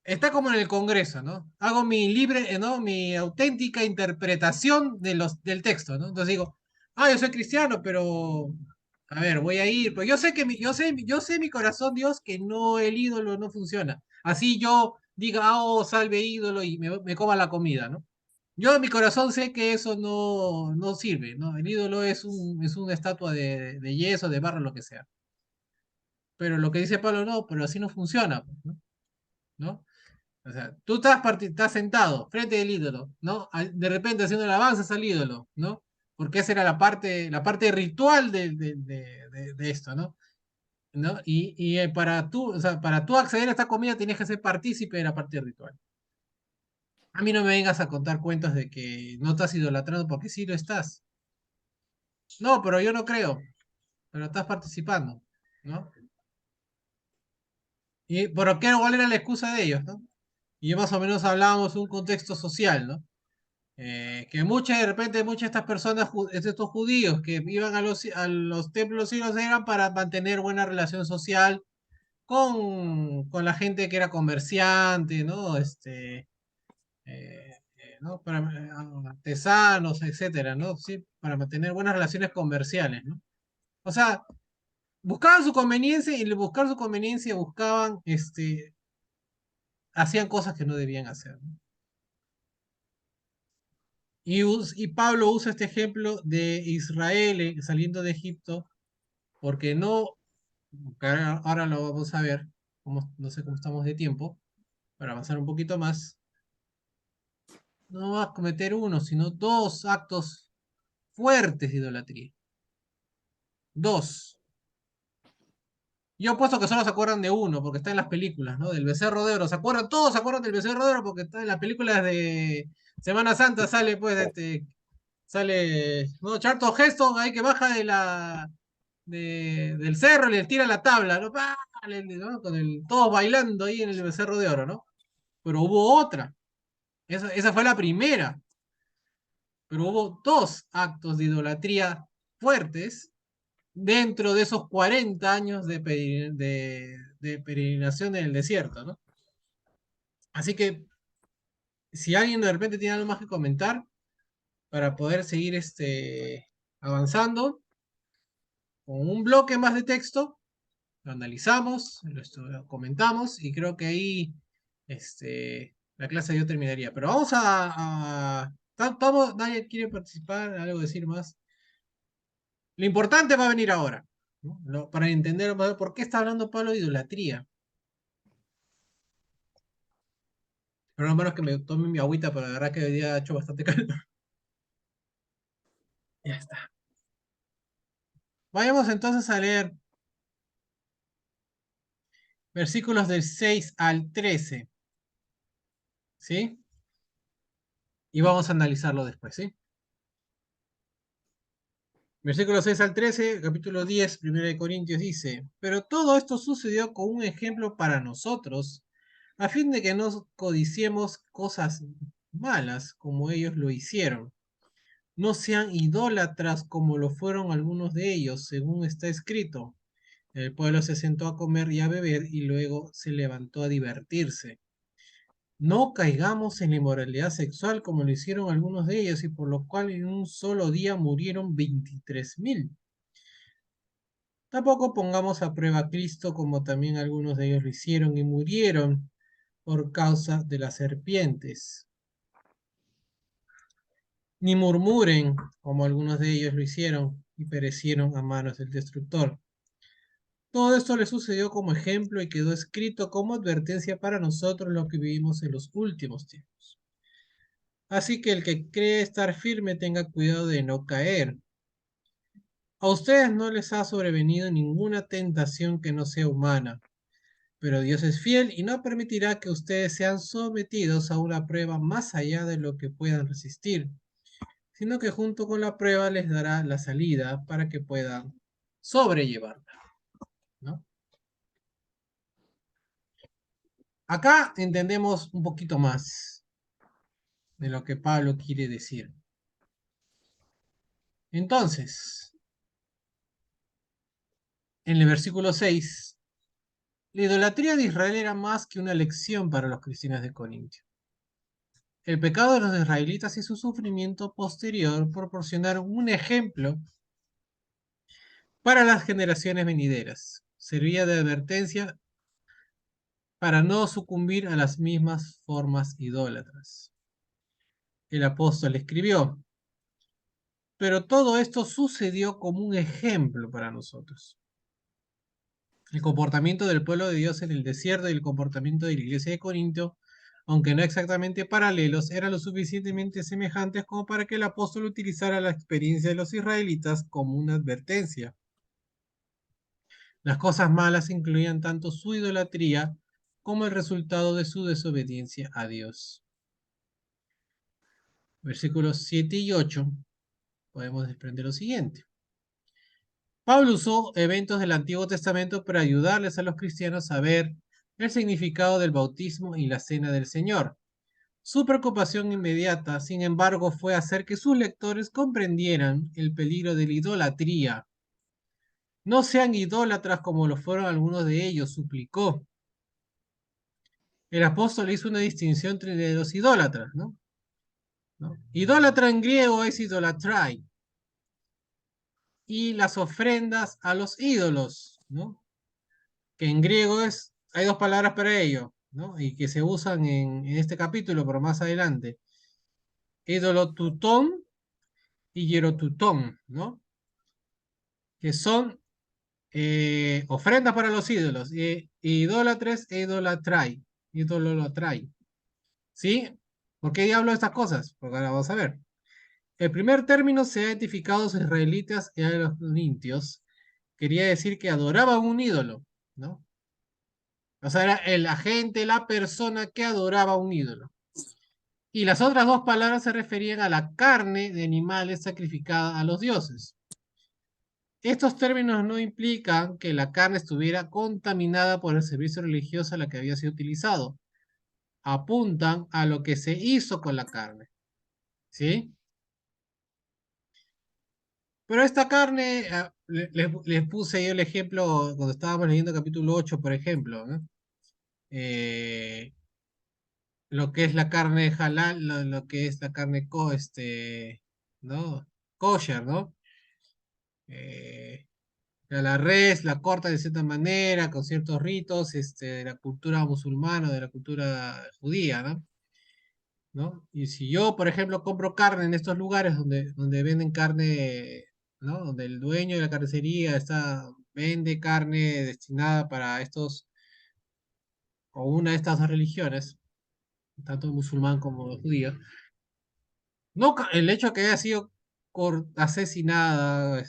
Está como en el Congreso, ¿no? Hago mi libre, ¿no? Mi auténtica interpretación del texto, ¿no? Entonces digo, yo soy cristiano, pero, a ver, voy a ir, pues yo sé en mi corazón, Dios, que no, el ídolo no funciona. Así yo diga, salve ídolo y me coma la comida, ¿no? Yo en mi corazón sé que eso no sirve, ¿no? El ídolo es una estatua de yeso, de barro, lo que sea. Pero lo que dice Pablo, no, pero así no funciona, pues, ¿no? ¿No? O sea, tú estás sentado frente del ídolo, ¿no? De repente haciendo alabanzas al ídolo, ¿no? Porque esa era la parte ritual de esto, ¿no? ¿No? Y para tú, o sea, para tú acceder a esta comida tienes que ser partícipe de la parte ritual. A mí no me vengas a contar cuentos de que no estás idolatrando porque sí lo estás. No, pero yo no creo. Pero estás participando, ¿no? Y pero qué, ¿cuál era la excusa de ellos, no? Y ya más o menos hablábamos de un contexto social, ¿no? Que muchas, de repente, muchas de estas personas, estos judíos que iban a los templos sirios eran para mantener buena relación social con la gente que era comerciante, ¿no? ¿No? Para artesanos, etcétera, ¿no? Sí, para mantener buenas relaciones comerciales, ¿no? O sea, buscaban su conveniencia y al buscar su conveniencia buscaban, hacían cosas que no debían hacer, ¿no? Y Pablo usa este ejemplo de Israel saliendo de Egipto, porque no, que ahora lo vamos a ver, no sé cómo estamos de tiempo, para avanzar un poquito más, no va a cometer uno, sino dos actos fuertes de idolatría. Dos. Yo apuesto que solo se acuerdan de uno, porque está en las películas, ¿no? Del becerro de oro. ¿Se acuerdan? Todos se acuerdan del becerro de oro porque está en las películas de Semana Santa, sale pues sale, ¿no? Charlton Heston ahí que baja del cerro y le tira la tabla, ¿no? ¡Pah! ¿No? Todos bailando ahí en el becerro de oro, ¿no? Pero hubo otra. Esa fue la primera. Pero hubo dos actos de idolatría fuertes dentro de esos 40 años de peregrinación en el desierto, ¿no? Así que si alguien de repente tiene algo más que comentar para poder seguir avanzando con un bloque más de texto, lo analizamos, lo comentamos y creo que ahí la clase yo terminaría. Pero vamos nadie quiere participar, algo decir más. Lo importante va a venir ahora, ¿no? Para entender por qué está hablando Pablo de idolatría. Pero no menos que me tome mi agüita, pero la verdad que hoy día ha hecho bastante calor. Ya está. Vayamos entonces a leer versículos del 6 al 13. ¿Sí? Y vamos a analizarlo después, ¿sí? Versículos 6 al 13, capítulo 10, 1 de Corintios dice, pero todo esto sucedió con un ejemplo para nosotros, a fin de que no codiciemos cosas malas como ellos lo hicieron. No sean idólatras como lo fueron algunos de ellos, según está escrito. El pueblo se sentó a comer y a beber y luego se levantó a divertirse. No caigamos en la inmoralidad sexual como lo hicieron algunos de ellos y por lo cual en un solo día murieron 23.000. Tampoco pongamos a prueba a Cristo como también algunos de ellos lo hicieron y murieron por causa de las serpientes. Ni murmuren como algunos de ellos lo hicieron y perecieron a manos del destructor. Todo esto le sucedió como ejemplo y quedó escrito como advertencia para nosotros los que vivimos en los últimos tiempos. Así que el que cree estar firme tenga cuidado de no caer. A ustedes no les ha sobrevenido ninguna tentación que no sea humana, pero Dios es fiel y no permitirá que ustedes sean sometidos a una prueba más allá de lo que puedan resistir, sino que junto con la prueba les dará la salida para que puedan sobrellevarla, ¿no? Acá entendemos un poquito más de lo que Pablo quiere decir. Entonces, en el versículo 6, la idolatría de Israel era más que una lección para los cristianos de Corintio. El pecado de los israelitas y su sufrimiento posterior proporcionaron un ejemplo para las generaciones venideras. Servía de advertencia para no sucumbir a las mismas formas idólatras. El apóstol escribió, pero todo esto sucedió como un ejemplo para nosotros. El comportamiento del pueblo de Dios en el desierto y el comportamiento de la iglesia de Corinto, aunque no exactamente paralelos, eran lo suficientemente semejantes como para que el apóstol utilizara la experiencia de los israelitas como una advertencia. Las cosas malas incluían tanto su idolatría como el resultado de su desobediencia a Dios. versículos 7 y 8, podemos desprender lo siguiente. Pablo usó eventos del Antiguo Testamento para ayudarles a los cristianos a ver el significado del bautismo y la cena del Señor. Su preocupación inmediata, sin embargo, fue hacer que sus lectores comprendieran el peligro de la idolatría. No sean idólatras como lo fueron algunos de ellos, suplicó. El apóstol hizo una distinción entre los idólatras, ¿no? Idólatra en griego es idolatrai. Y las ofrendas a los ídolos, ¿no? Que en griego hay dos palabras para ello, ¿no? Y que se usan en este capítulo, pero más adelante. Idolotutón y hierotutón, ¿no? Que son ofrendas para los ídolos, idólatres e idolatrai, ¿sí? ¿Por qué hablo de estas cosas? Porque ahora vamos a ver. El primer término se ha identificado a los israelitas y a los corintios. Quería decir que adoraban un ídolo, ¿no? O sea, era el agente, la persona que adoraba un ídolo. Y las otras dos palabras se referían a la carne de animales sacrificada a los dioses. Estos términos no implican que la carne estuviera contaminada por el servicio religioso a la que había sido utilizado. Apuntan a lo que se hizo con la carne. ¿Sí? Pero esta carne, les puse yo el ejemplo cuando estábamos leyendo capítulo 8, por ejemplo, ¿no? Lo que es la carne halal, lo que es la carne ¿no? Kosher, ¿no? Eh, la res la corta de cierta manera, con ciertos ritos de la cultura musulmana, de la cultura judía, ¿no? ¿No? Y si yo, por ejemplo, compro carne en estos lugares donde venden carne, ¿no? Donde el dueño de la carnicería vende carne destinada para estos, o una de estas dos religiones, tanto musulmán como judío, no, el hecho de que haya sido asesinada,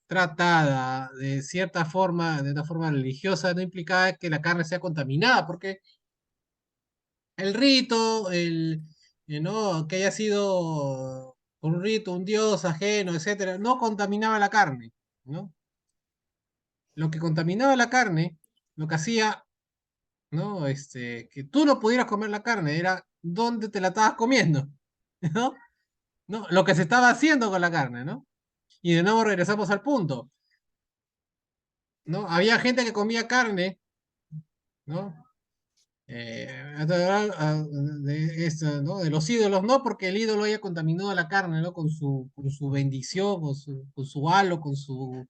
tratada de una forma religiosa, no implicaba que la carne sea contaminada, porque el rito, ¿no? Que haya sido por un rito, un dios ajeno, etcétera, no contaminaba la carne, ¿no? Lo que contaminaba la carne, lo que hacía, ¿no? Que tú no pudieras comer la carne, era dónde te la estabas comiendo, ¿no? ¿No? Lo que se estaba haciendo con la carne, ¿no? Y de nuevo regresamos al punto, ¿no? Había gente que comía carne, ¿no? ¿no? De los ídolos, no porque el ídolo haya contaminado la carne, ¿no? Con su bendición, con su halo, con su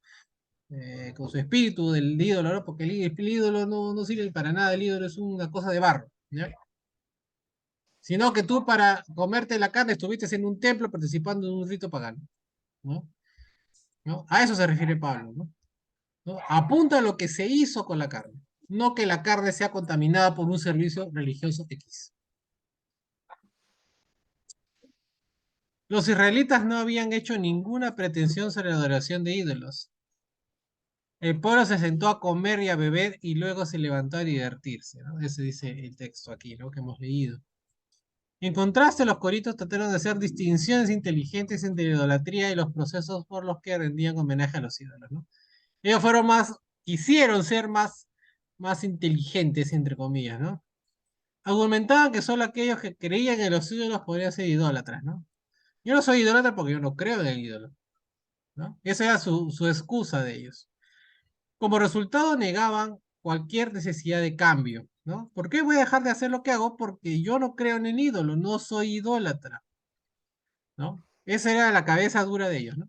espíritu del ídolo, ¿no? Porque el ídolo no sirve para nada, el ídolo es una cosa de barro, ¿ya? Sino que tú para comerte la carne estuviste en un templo participando en un rito pagano, ¿no? ¿No? A eso se refiere Pablo, ¿no? ¿No? Apunta a lo que se hizo con la carne, no que la carne sea contaminada por un servicio religioso X. Los israelitas no habían hecho ninguna pretensión sobre la adoración de ídolos. El pueblo se sentó a comer y a beber y luego se levantó a divertirse, ¿no? Ese dice el texto aquí, ¿no? Que hemos leído. En contraste, los coritos trataron de hacer distinciones inteligentes entre la idolatría y los procesos por los que rendían homenaje a los ídolos, ¿no? Ellos quisieron ser más inteligentes, entre comillas, ¿no? Argumentaban que solo aquellos que creían en los ídolos podrían ser idólatras, ¿no? Yo no soy idólatra porque yo no creo en el ídolo, ¿no? Esa era su excusa de ellos. Como resultado, negaban cualquier necesidad de cambio, ¿no? ¿Por qué voy a dejar de hacer lo que hago? Porque yo no creo en el ídolo, no soy idólatra, ¿no? Esa era la cabeza dura de ellos, ¿no?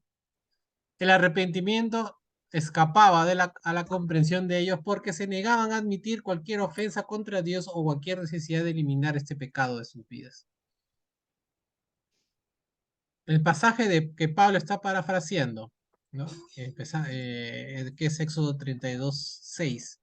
El arrepentimiento escapaba a la comprensión de ellos porque se negaban a admitir cualquier ofensa contra Dios o cualquier necesidad de eliminar este pecado de sus vidas. El pasaje que Pablo está parafraseando, ¿no? Que es Éxodo 32:6,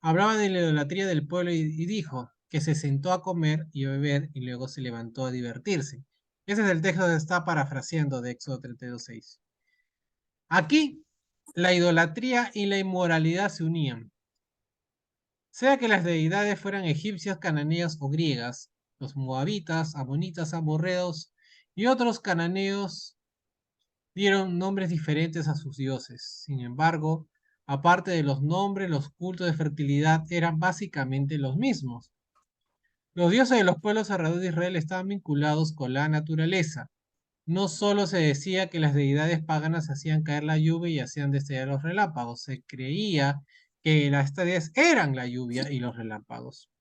hablaba de la idolatría del pueblo y dijo que se sentó a comer y a beber y luego se levantó a divertirse. Ese es el texto que está parafraseando de Éxodo 32:6. Aquí, la idolatría y la inmoralidad se unían. Sea que las deidades fueran egipcias, cananeas o griegas, los moabitas, amonitas, amorreos y otros cananeos dieron nombres diferentes a sus dioses. Sin embargo, aparte de los nombres, los cultos de fertilidad eran básicamente los mismos. Los dioses de los pueblos alrededor de Israel estaban vinculados con la naturaleza. No solo se decía que las deidades paganas hacían caer la lluvia y hacían destellar los relámpagos, se creía que las deidades eran la lluvia y los relámpagos.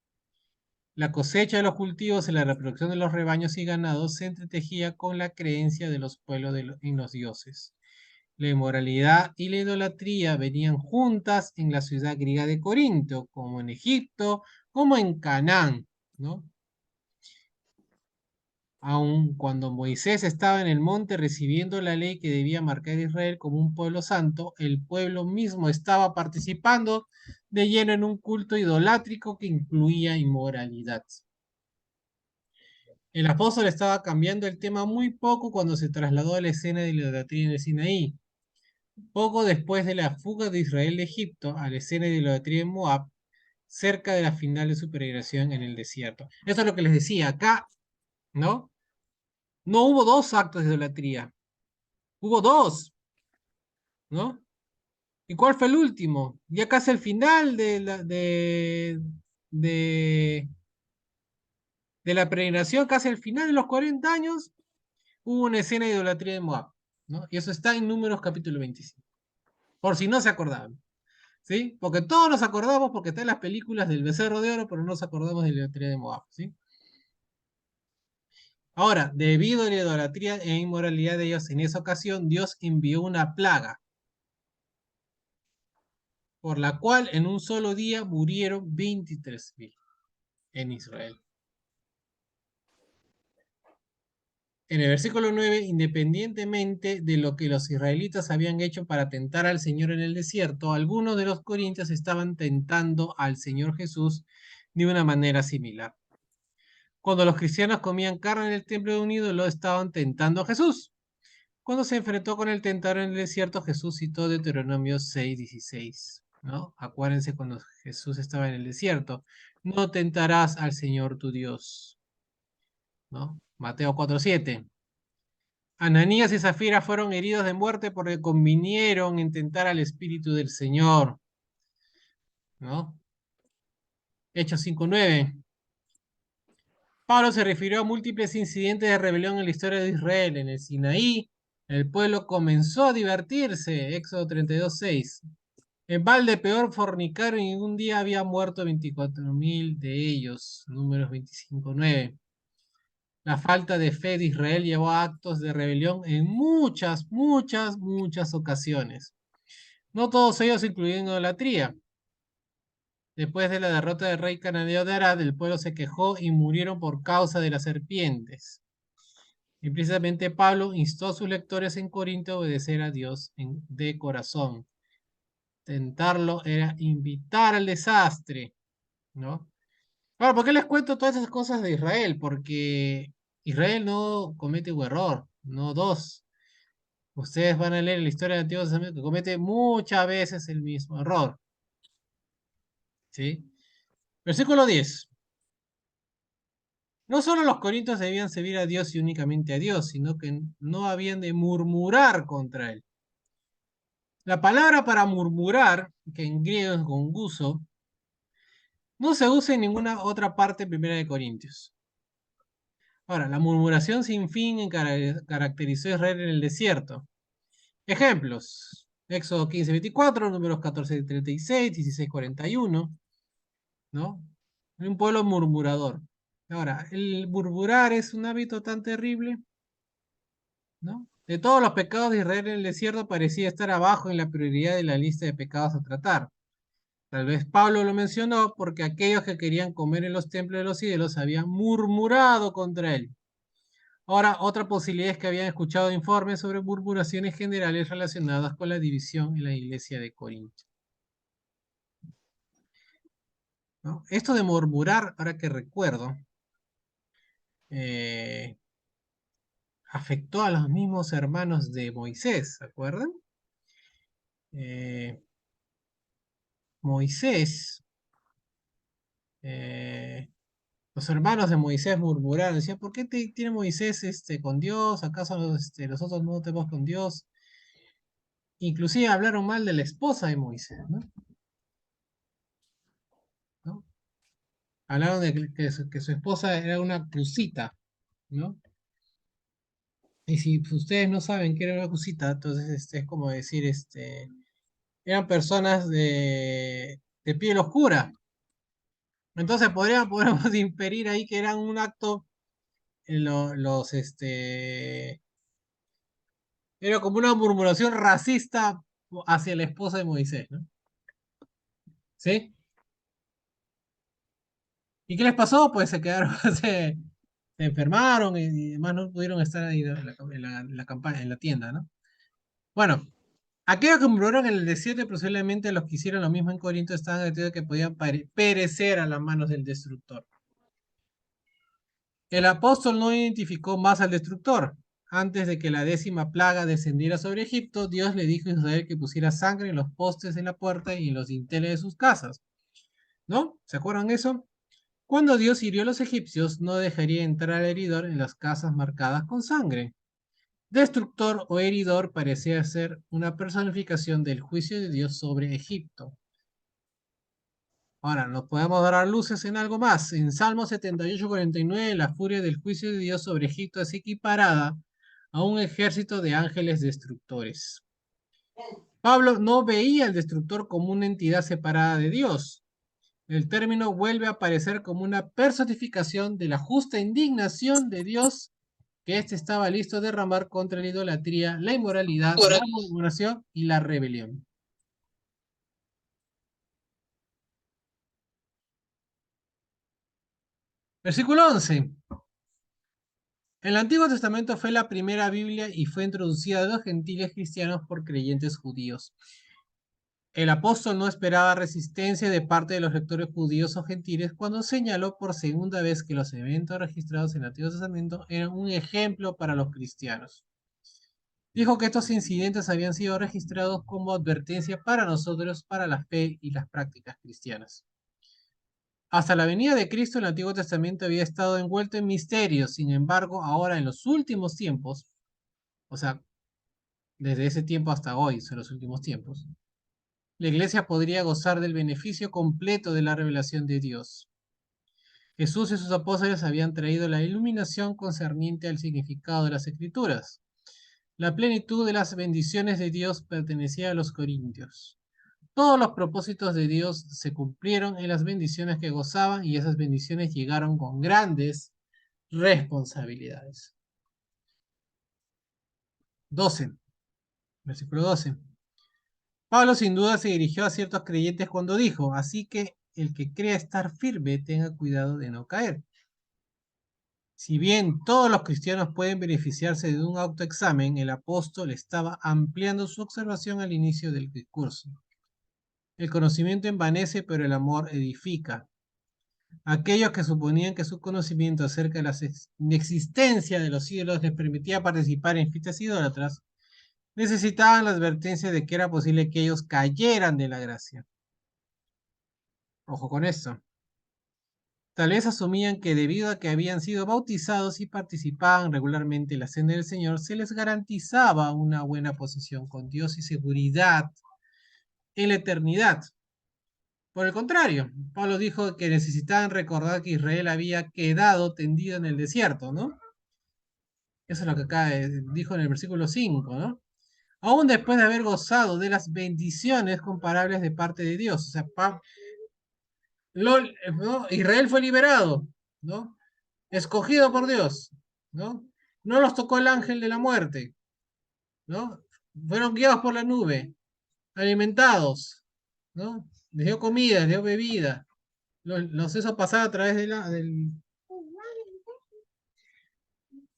La cosecha de los cultivos y la reproducción de los rebaños y ganados se entretejía con la creencia de los pueblos en los dioses. La inmoralidad y la idolatría venían juntas en la ciudad griega de Corinto, como en Egipto, como en Canaán, ¿no? Aun cuando Moisés estaba en el monte recibiendo la ley que debía marcar a Israel como un pueblo santo, el pueblo mismo estaba participando de lleno en un culto idolátrico que incluía inmoralidad. El apóstol estaba cambiando el tema muy poco cuando se trasladó a la escena de la idolatría en el Sinaí. Poco después de la fuga de Israel de Egipto a la escena de la idolatría en Moab, cerca de la final de su peregrinación en el desierto. Eso es lo que les decía acá, ¿no? No hubo dos actos de idolatría, hubo dos, ¿no? ¿Y cuál fue el último? Ya casi al final de, de la peregrinación, casi al final de los 40 años, hubo una escena de idolatría de Moab, ¿no? Y eso está en Números capítulo 25, por si no se acordaban, ¿sí? Porque todos nos acordamos porque están las películas del Becerro de Oro, pero no nos acordamos de la idolatría de Moab, ¿sí? Ahora, debido a la idolatría e inmoralidad de ellos en esa ocasión, Dios envió una plaga, por la cual en un solo día murieron 23.000 en Israel. En el versículo 9, independientemente de lo que los israelitas habían hecho para tentar al Señor en el desierto, algunos de los corintios estaban tentando al Señor Jesús de una manera similar. Cuando los cristianos comían carne en el templo de un ídolo, estaban tentando a Jesús. Cuando se enfrentó con el tentador en el desierto, Jesús citó Deuteronomio 6:16, ¿no? Acuérdense cuando Jesús estaba en el desierto, no tentarás al Señor tu Dios, ¿no? Mateo 4:7. Ananías y Zafira fueron heridos de muerte porque convinieron en tentar al Espíritu del Señor, ¿no? Hechos 5:9. Pablo se refirió a múltiples incidentes de rebelión en la historia de Israel. En el Sinaí, el pueblo comenzó a divertirse. Éxodo 32:6. En Val de Peor fornicaron y en un día había muerto 24.000 de ellos. Números 25:9. La falta de fe de Israel llevó a actos de rebelión en muchas ocasiones. No todos ellos incluyen idolatría. Después de la derrota del rey cananeo de Arad, el pueblo se quejó y murieron por causa de las serpientes. Y precisamente Pablo instó a sus lectores en Corinto a obedecer a Dios de corazón. Tentarlo era invitar al desastre, ¿no? Ahora, ¿por qué les cuento todas esas cosas de Israel? Porque Israel no comete un error, no dos. Ustedes van a leer la historia del Antiguo Testamento que comete muchas veces el mismo error, ¿sí? Versículo 10. No solo los corintios debían servir a Dios y únicamente a Dios, sino que no habían de murmurar contra él. La palabra para murmurar, que en griego es gonguso, no se usa en ninguna otra parte en Primera de Corintios. Ahora, la murmuración sin fin caracterizó a Israel en el desierto. Ejemplos: Éxodo 15:24, Números 14:36, 16:41, ¿no? Un pueblo murmurador. Ahora, el murmurar es un hábito tan terrible, ¿no? De todos los pecados de Israel en el desierto parecía estar abajo en la prioridad de la lista de pecados a tratar. Tal vez Pablo lo mencionó porque aquellos que querían comer en los templos de los ídolos habían murmurado contra él. Ahora, otra posibilidad es que habían escuchado informes sobre murmuraciones generales relacionadas con la división en la iglesia de Corinto, ¿no? Esto de murmurar, ahora que recuerdo, eh, afectó a los mismos hermanos de Moisés, ¿se acuerdan? Eh, Moisés, eh, Los hermanos de Moisés murmuraron, decían, ¿por qué tiene Moisés con Dios? ¿Acaso nosotros no tenemos con Dios? Inclusive hablaron mal de la esposa de Moisés, ¿no? Hablaron de que su esposa era una cusita, ¿no? Y si ustedes no saben qué era una cusita, entonces es como decir, eran personas de piel oscura. Entonces podemos inferir ahí que eran un acto, era como una murmuración racista hacia la esposa de Moisés, ¿no? ¿Sí? ¿Y qué les pasó? Pues se quedaron, se enfermaron y demás no pudieron estar ahí en la campaña, en la tienda, ¿no? Bueno, aquellos que murieron en el desierto, posiblemente los que hicieron lo mismo en Corinto, estaban advertidos de que podían perecer a las manos del destructor. El apóstol no identificó más al destructor. Antes de que la 10ª plaga descendiera sobre Egipto, Dios le dijo a Israel que pusiera sangre en los postes de la puerta y en los dinteles de sus casas. ¿No? ¿Se acuerdan eso? Cuando Dios hirió a los egipcios, no dejaría entrar al heridor en las casas marcadas con sangre. Destructor o heridor parecía ser una personificación del juicio de Dios sobre Egipto. Ahora, nos podemos dar luces en algo más. En Salmo 78:49, la furia del juicio de Dios sobre Egipto es equiparada a un ejército de ángeles destructores. Pablo no veía al destructor como una entidad separada de Dios. El término vuelve a aparecer como una personificación de la justa indignación de Dios que éste estaba listo a derramar contra la idolatría, la inmoralidad, la murmuración y la rebelión. Versículo 11. El Antiguo Testamento fue la primera Biblia y fue introducida a los gentiles cristianos por creyentes judíos. El apóstol no esperaba resistencia de parte de los lectores judíos o gentiles cuando señaló por segunda vez que los eventos registrados en el Antiguo Testamento eran un ejemplo para los cristianos. Dijo que estos incidentes habían sido registrados como advertencia para nosotros, para la fe y las prácticas cristianas. Hasta la venida de Cristo, el Antiguo Testamento había estado envuelto en misterios. Sin embargo, ahora en los últimos tiempos, o sea, desde ese tiempo hasta hoy son los últimos tiempos, la iglesia podría gozar del beneficio completo de la revelación de Dios. Jesús y sus apóstoles habían traído la iluminación concerniente al significado de las Escrituras. La plenitud de las bendiciones de Dios pertenecía a los corintios. Todos los propósitos de Dios se cumplieron en las bendiciones que gozaban y esas bendiciones llegaron con grandes responsabilidades. 12. Versículo 12. Pablo sin duda se dirigió a ciertos creyentes cuando dijo, así que el que crea estar firme tenga cuidado de no caer. Si bien todos los cristianos pueden beneficiarse de un autoexamen, el apóstol estaba ampliando su observación al inicio del discurso. El conocimiento envanece, pero el amor edifica. Aquellos que suponían que su conocimiento acerca de la existencia de los ídolos les permitía participar en fiestas idólatras, necesitaban la advertencia de que era posible que ellos cayeran de la gracia. Ojo con esto. Tal vez asumían que debido a que habían sido bautizados y participaban regularmente en la cena del Señor, se les garantizaba una buena posición con Dios y seguridad en la eternidad. Por el contrario, Pablo dijo que necesitaban recordar que Israel había quedado tendido en el desierto, ¿no? Eso es lo que acá dijo en el versículo 5, ¿no? Aún después de haber gozado de las bendiciones comparables de parte de Dios. O sea, ¿no? Israel fue liberado, ¿no? Escogido por Dios, ¿no? No los tocó el ángel de la muerte, ¿no? Fueron guiados por la nube, alimentados, ¿no? Les dio comida, les dio bebida, los hizo pasar a través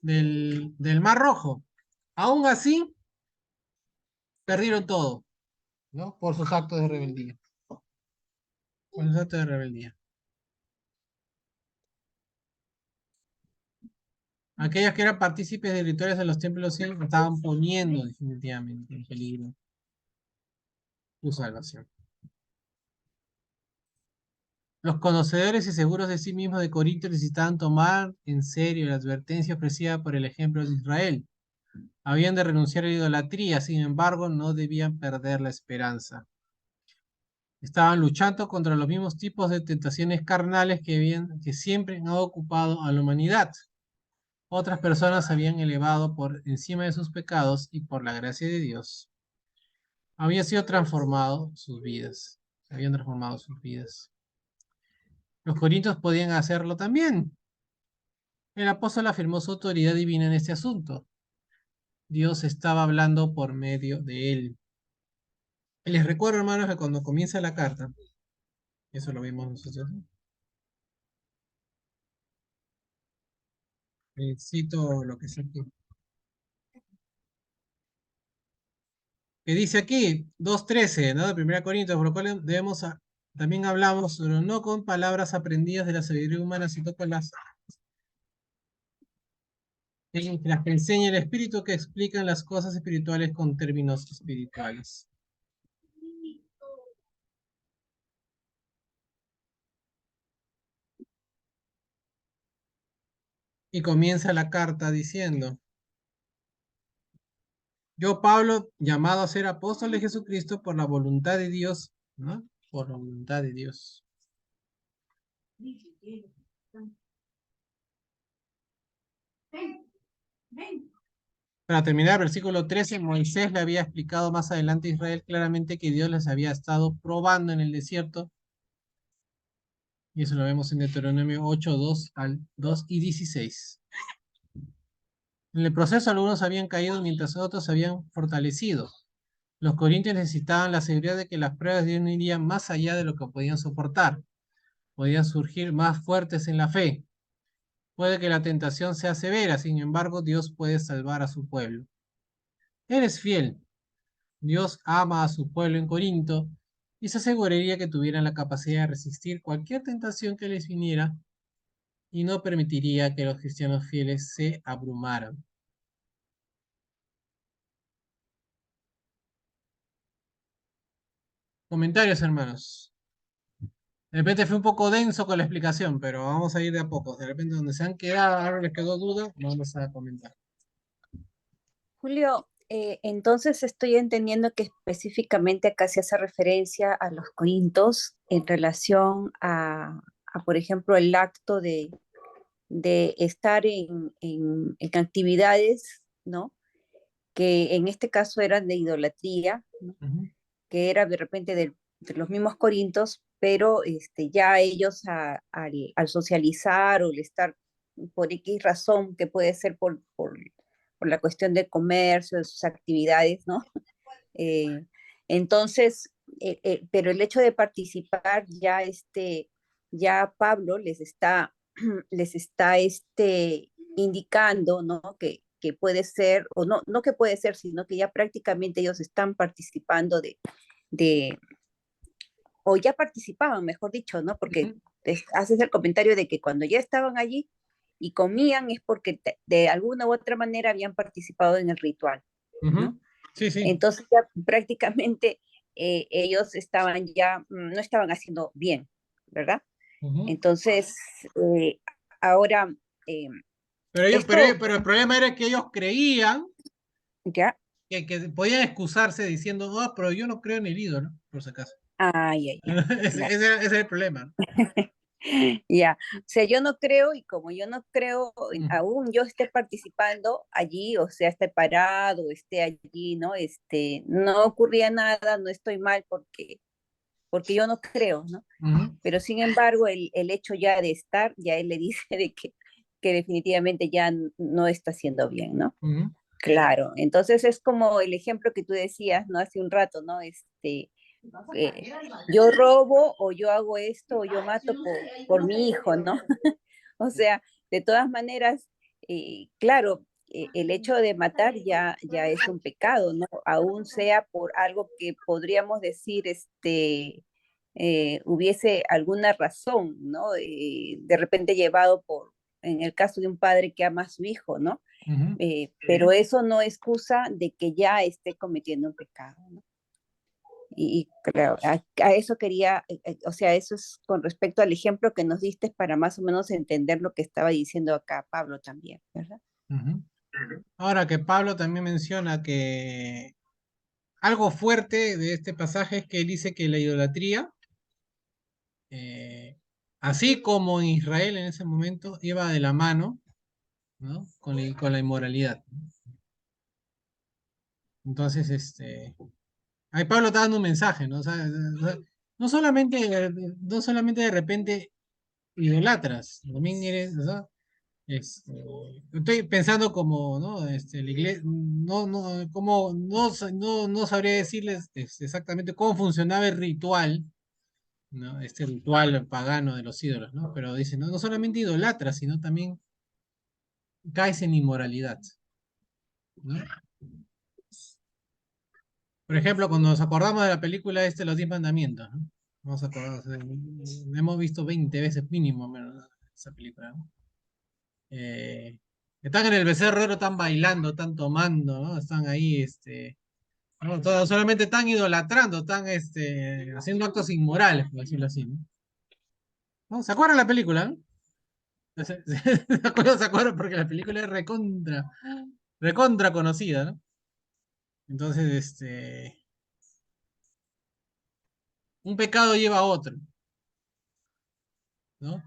del Mar Rojo. Aún así, perdieron todo, ¿no? Por sus actos de rebeldía. Por sus actos de rebeldía. Aquellos que eran partícipes de rituales en los templos estaban poniendo definitivamente en peligro su salvación. Los conocedores y seguros de sí mismos de Corinto necesitaban tomar en serio la advertencia ofrecida por el ejemplo de Israel. Habían de renunciar a la idolatría, sin embargo, no debían perder la esperanza. Estaban luchando contra los mismos tipos de tentaciones carnales que siempre han ocupado a la humanidad. Otras personas se habían elevado por encima de sus pecados y por la gracia de Dios habían sido transformados sus vidas. Habían transformado sus vidas. Los corintios podían hacerlo también. El apóstol afirmó su autoridad divina en este asunto. Dios estaba hablando por medio de él. Y les recuerdo, hermanos, que cuando comienza la carta, eso lo vimos nosotros, cito lo que es aquí. Que dice aquí, 2:13, ¿no? De 1 Corintios, por lo cual también hablamos, pero no con palabras aprendidas de la sabiduría humana, sino con las que enseña el Espíritu, que explican las cosas espirituales con términos espirituales. Y comienza la carta diciendo: yo, Pablo, llamado a ser apóstol de Jesucristo por la voluntad de Dios, ¿no? Por la voluntad de Dios. Para terminar, versículo 13, Moisés le había explicado más adelante a Israel claramente que Dios les había estado probando en el desierto. Y eso lo vemos en Deuteronomio 8, 2 y 16. En el proceso algunos habían caído mientras otros se habían fortalecido. Los corintios necesitaban la seguridad de que las pruebas de Dios no irían más allá de lo que podían soportar. Podían surgir más fuertes en la fe. Puede que la tentación sea severa, sin embargo, Dios puede salvar a su pueblo. Eres fiel. Dios ama a su pueblo en Corinto y se aseguraría que tuvieran la capacidad de resistir cualquier tentación que les viniera y no permitiría que los cristianos fieles se abrumaran. Comentarios, hermanos. De repente fue un poco denso con la explicación, pero vamos a ir de a poco. De repente donde se han quedado, ahora les quedó duda, vamos a comentar. Julio, entonces estoy entendiendo que específicamente acá se hace referencia a los corintios en relación por ejemplo, el acto de estar en actividades, ¿no? Que en este caso eran de idolatría, ¿no? Que era de repente de los mismos corintios, pero ya ellos al socializar o al estar por X razón, que puede ser por la cuestión del comercio, de sus actividades, ¿no? Eh, entonces, pero el hecho de participar ya Pablo les está indicando, ¿no? Que puede ser, o no, no que puede ser, sino que ya prácticamente ellos están participando de o ya participaban, mejor dicho, ¿no? Porque haces el comentario de que cuando ya estaban allí y comían es porque de alguna u otra manera habían participado en el ritual, ¿no? Sí, sí. Entonces ya prácticamente ellos no estaban haciendo bien, ¿verdad? Entonces, ahora, Pero esto, el problema era que ellos creían ya, que podían excusarse diciendo, no, pero yo no creo en el ídolo, por si acaso. ay, Ese era el problema. ya, o sea, yo no creo, y como yo no creo, aún yo esté participando allí, o sea, esté parado, esté allí, ¿no? No ocurría nada, no estoy mal porque yo no creo, ¿no? Pero sin embargo, el hecho ya de estar, ya él le dice de que definitivamente ya no está haciendo bien, ¿no? Claro, entonces es como el ejemplo que tú decías, ¿no? Hace un rato, ¿no? Yo robo o yo hago esto o yo mato por mi hijo, ¿no? O sea, de todas maneras, claro, el hecho de matar ya es un pecado, ¿no? Aún sea por algo que podríamos decir, hubiese alguna razón, ¿no? De repente llevado en el caso de un padre que ama a su hijo, ¿no? Pero eso no excusa de que ya esté cometiendo un pecado, ¿no? Y claro, a eso quería, o sea, eso es con respecto al ejemplo que nos diste para más o menos entender lo que estaba diciendo acá Pablo también, ¿verdad? Ujú. Ahora que Pablo también menciona que algo fuerte de este pasaje es que él dice que la idolatría, eh, así como en Israel en ese momento, iba de la mano, ¿no? Con la inmoralidad. Entonces, ahí Pablo está dando un mensaje, ¿no? O sea, no solamente de repente idolatras, también eres, o sea, este, estoy pensando como, ¿no? La iglesia, como, no sabría decirles exactamente cómo funcionaba el ritual, ¿no? Este ritual pagano de los ídolos, ¿no? Pero dice, no, no solamente idolatras, sino también caes en inmoralidad, ¿no? Por ejemplo, cuando nos acordamos de la película Los 10 Mandamientos, ¿no? Vamos a acordar, o sea, hemos visto 20 veces mínimo menos esa película, ¿no? Están en el becerro, están bailando, están tomando, ¿no? Están ahí, no, solamente están idolatrando, están haciendo actos inmorales, por decirlo así, ¿no? ¿No? ¿Se acuerdan la película, no? Se acuerdan porque la película es recontra conocida, ¿no? Entonces, un pecado lleva a otro, ¿no?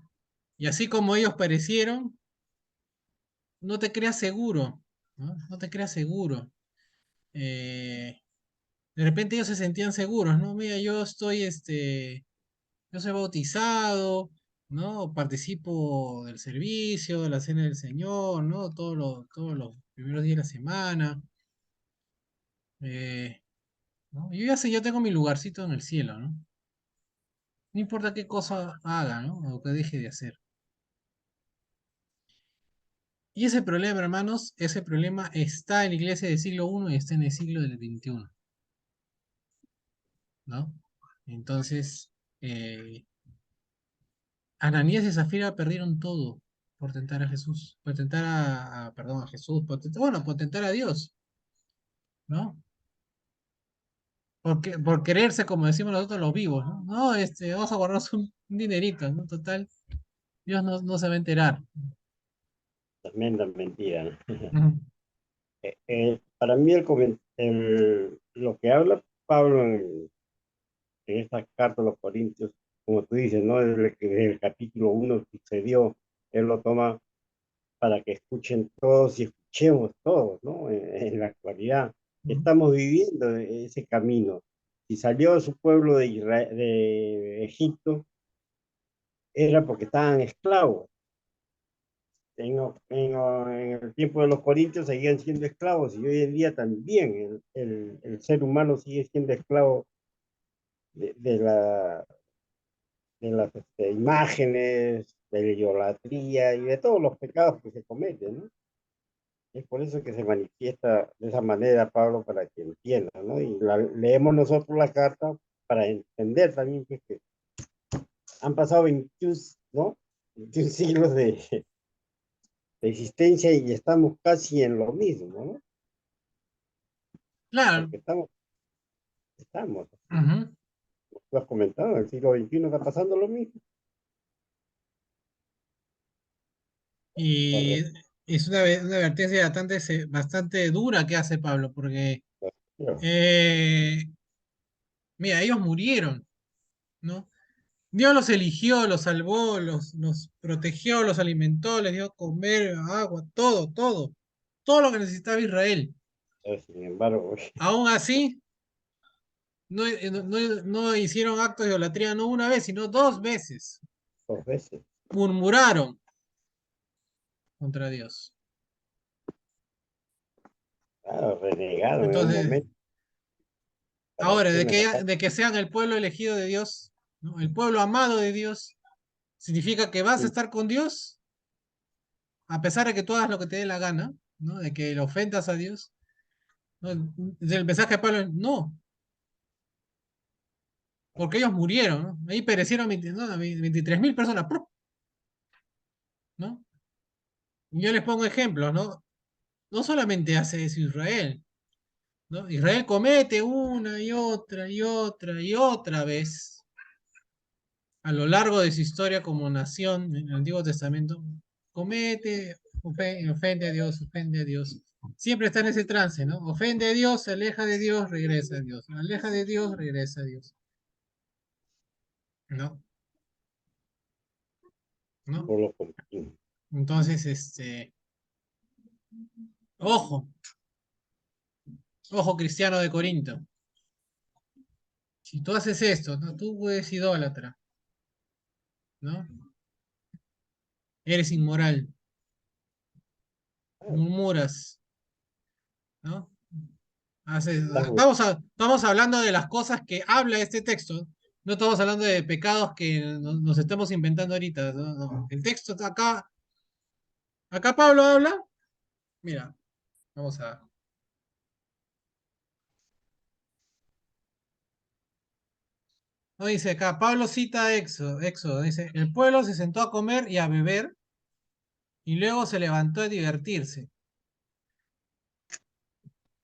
Y así como ellos perecieron, no te creas seguro, ¿no? No te creas seguro. Eh, de repente ellos se sentían seguros, ¿no? Mira, yo soy bautizado, ¿no? Participo del servicio, de la cena del Señor, ¿no? Todos los primeros días de la semana. eh, ¿No? Yo ya sé, yo tengo mi lugarcito en el cielo, ¿no? No importa qué cosa haga, ¿no? O que deje de hacer. Y ese problema, hermanos, ese problema está en la iglesia del siglo I y está en el siglo del XXI, ¿no? Entonces, Ananías y Zafira perdieron todo por tentar a Jesús, por tentar perdón, a Jesús, bueno, por tentar a Dios, ¿no? Por quererse, como decimos nosotros los vivos, ¿no? No, vamos a guardarnos un dinerito, ¿no? Total, Dios no se va a enterar. Tremenda mentira, ¿no? Ujú. Para mí lo que habla Pablo en esta carta a los Corintios, como tú dices, ¿no? Desde el capítulo 1 sucedió, él lo toma para que escuchen todos y escuchemos todos, ¿no? En la actualidad estamos viviendo ese camino. Si salió su pueblo de Egipto, era porque estaban esclavos. En el tiempo de los corintios seguían siendo esclavos y hoy en día también el ser humano sigue siendo esclavo de, de la, de las imágenes, de la idolatría y de todos los pecados que se cometen, ¿no? Es por eso que se manifiesta de esa manera Pablo para que entienda, ¿no? Y leemos nosotros la carta para entender también que han pasado 21, ¿no? 21 siglos de existencia y estamos casi en lo mismo, ¿no? Claro. Porque estamos, Ujú. tú has comentado, en el siglo XXI está pasando lo mismo. Y Correcto. es una advertencia bastante dura que hace Pablo, porque, eh, mira, ellos murieron, ¿no? Dios los eligió, los salvó, los protegió, los alimentó, les dio comer, agua, todo lo que necesitaba Israel. Sin embargo, Aún así, no hicieron actos de idolatría no una vez, sino dos veces. 2 veces, Murmuraron contra Dios. claro, renegaron en un Entonces, momento para ahora, hacerme la de que sean el pueblo elegido de Dios, ¿no? El pueblo amado de Dios, significa que vas a estar con Dios a pesar de que tú hagas lo que te dé la gana, ¿no? De que le ofendas a Dios. ¿No? El mensaje de Pablo es no, porque ellos murieron, ¿no? Ahí perecieron 23.000 personas, ¡prum! ¿No? Y yo les pongo ejemplos, ¿no? No solamente hace eso Israel. ¿no? Israel comete una y otra y otra y otra vez a lo largo de su historia como nación en el Antiguo Testamento, comete, ofende a Dios, ofende a Dios. Siempre está en ese trance, ¿no? Ofende a Dios, se aleja de Dios, regresa a Dios. Aleja de Dios, regresa a Dios. ¿No? ¿No? por lo continuo. Entonces, ojo, ojo cristiano de Corinto. Si tú haces esto, ¿no? Tú eres idólatra, ¿no? Eres inmoral, murmuras, ¿no? Estás Estamos hablando de las cosas que habla este texto. No estamos hablando de pecados que nos estamos inventando ahorita. No, no. El texto está acá. Acá Pablo habla. Mira, vamos a. No dice acá, Pablo cita Éxodo. Dice: el pueblo se sentó a comer y a beber y luego se levantó a divertirse.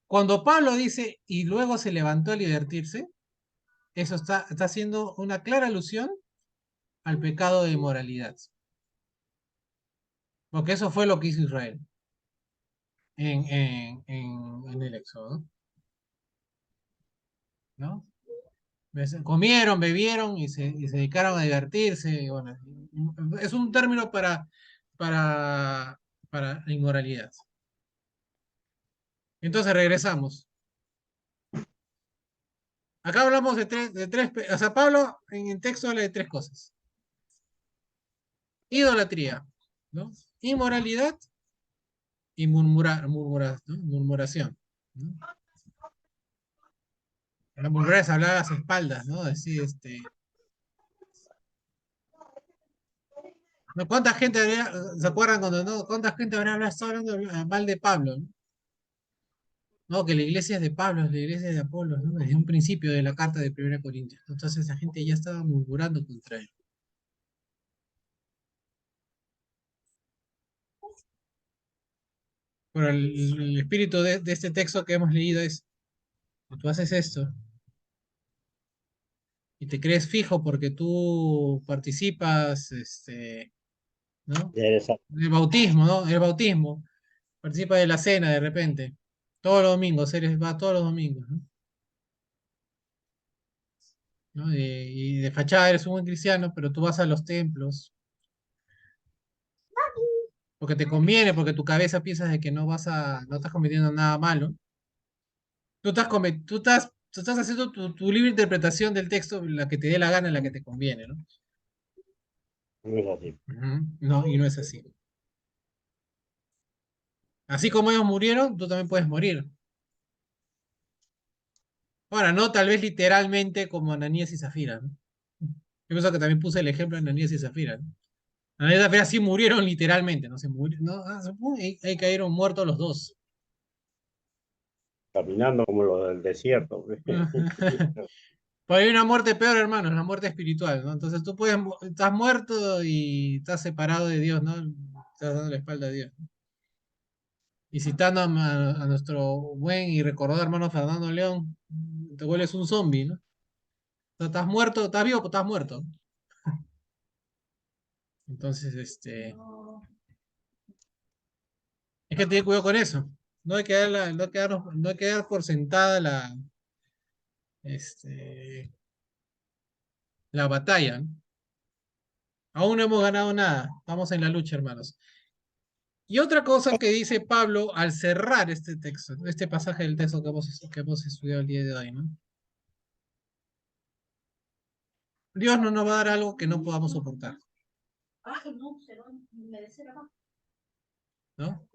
Cuando Pablo dice y luego se levantó a divertirse, eso está haciendo una clara alusión al pecado de inmoralidad. Porque eso fue lo que hizo Israel en el Éxodo, ¿no? Comieron, bebieron y se dedicaron a divertirse. Y bueno, es un término para, para inmoralidad. Entonces regresamos. Acá hablamos o sea, Pablo en el texto habla de tres cosas. Idolatría, ¿no? Inmoralidad y murmuración, ¿no? La murmuración es hablar a las espaldas, ¿no? Decir, ¿no? ¿Cuánta gente se acuerdan cuando no? ¿Cuánta gente estado hablando mal de Pablo? ¿No? No, que la iglesia es de Pablo, la iglesia es de Apolo, ¿no? Desde un principio de la carta de 1 Corintios. Entonces la gente ya estaba murmurando contra él. Pero el espíritu de este texto que hemos leído es: tú haces esto y te crees fijo porque tú participas, ¿no? ya eres El bautismo, ¿no? El bautismo. Participa de la cena de repente. Todos los domingos, va todos los domingos, ¿no? ¿No? Y de fachada eres un buen cristiano, pero tú vas a los templos porque te conviene, porque tu cabeza piensas de que no estás cometiendo nada malo. Tú estás haciendo tu libre interpretación del texto, la que te dé la gana, la que te conviene, ¿no? no es así. Ujú. No, y no es así. Así como ellos murieron, tú también puedes morir. Ahora, no tal vez literalmente como Ananías y Zafira, ¿no? Yo pienso que también puse el ejemplo de Ananías y Zafira, ¿no? Ananías y Zafira sí murieron literalmente, ¿no? Se murieron, ¿no? Ahí cayeron muertos los dos. Caminando como los del desierto. Pero hay una muerte peor, hermano, es la muerte espiritual, ¿no? Entonces tú estás muerto y estás separado de Dios, ¿no? Estás dando la espalda a Dios. Y citando a nuestro buen y recordado hermano Fernando León, te vuelves un zombie, ¿no? Estás muerto, estás vivo, pero estás muerto. Entonces, hay que tener cuidado con eso. No hay que no hay que dar por sentada la batalla, ¿no? Aún no hemos ganado nada. Estamos en la lucha, hermanos. Y otra cosa que dice Pablo al cerrar este texto, este pasaje del texto que hemos estudiado el día de hoy, ¿no? Dios no nos va a dar algo que no podamos soportar, ¿no?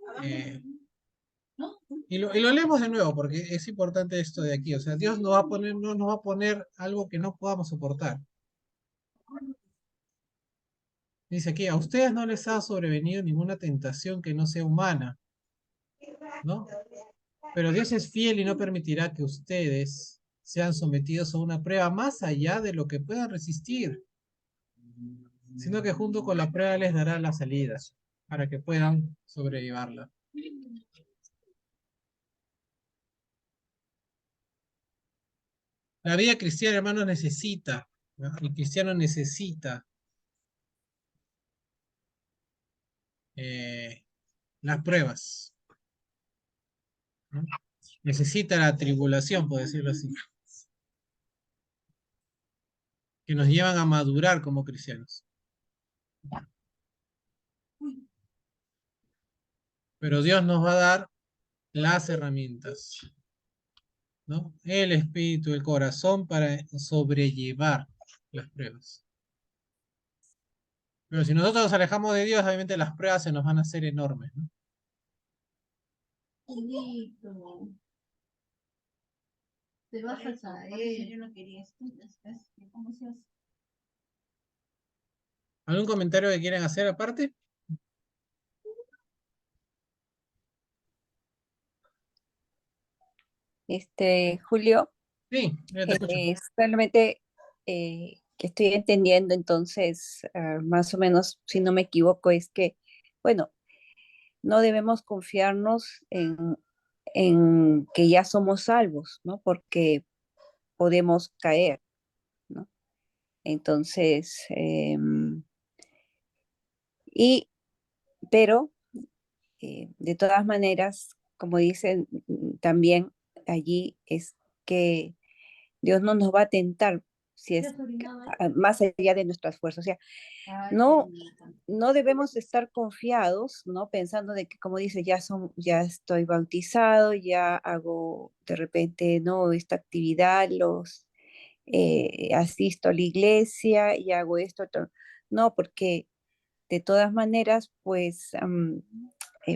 Y lo leemos de nuevo porque es importante esto de aquí. O sea, Dios no nos va a poner algo que no podamos soportar. Dice aquí: a ustedes no les ha sobrevenido ninguna tentación que no sea humana, ¿no? Pero Dios es fiel y no permitirá que ustedes sean sometidos a una prueba más allá de lo que puedan resistir, sino que junto con la prueba les dará la salida para que puedan sobrellevarla. La vida cristiana, hermanos, necesita, ¿no? El cristiano necesita eh, las pruebas, ¿no? Necesita la tribulación, por decirlo así, que nos llevan a madurar como cristianos. Pero Dios nos va a dar las herramientas, ¿no? El espíritu, el corazón para sobrellevar las pruebas. Pero si nosotros nos alejamos de Dios, obviamente las pruebas se nos van a hacer enormes, ¿no? Te vas a caer. Yo no quería esto. ¿Cómo se hace? ¿Algún comentario que quieran hacer aparte? Julio, Sí, ya te escucho. solamente que estoy entendiendo entonces, más o menos, si no me equivoco, es que, bueno, no debemos confiarnos en que ya somos salvos, ¿no? Porque podemos caer, ¿no? Entonces, y, pero, de todas maneras, como dicen también allí, es que Dios no nos va a tentar si es más allá de nuestras fuerzas. O sea, no, no debemos estar confiados, ¿no? Pensando de que, como dice, ya estoy bautizado, ya hago de repente, ¿no? Esta actividad, asisto a la iglesia y hago esto, otro. No, porque de todas maneras, pues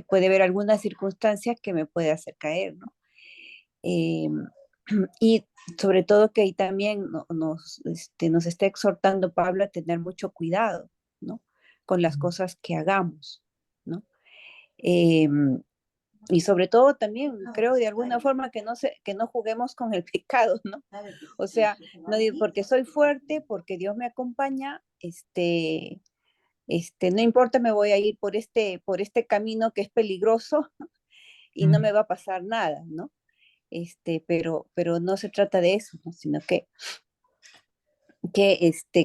puede haber alguna circunstancia que me puede hacer caer, ¿no? Eh, y sobre todo que ahí también nos está exhortando Pablo a tener mucho cuidado, ¿no? Con las cosas que hagamos, ¿no? Eh, y sobre todo también creo de alguna forma que no juguemos con el pecado, ¿no? O sea, no digo porque soy fuerte, porque Dios me acompaña, no importa, me voy a ir por este camino que es peligroso y no me va a pasar nada, ¿no? Pero no se trata de eso, ¿no? Sino que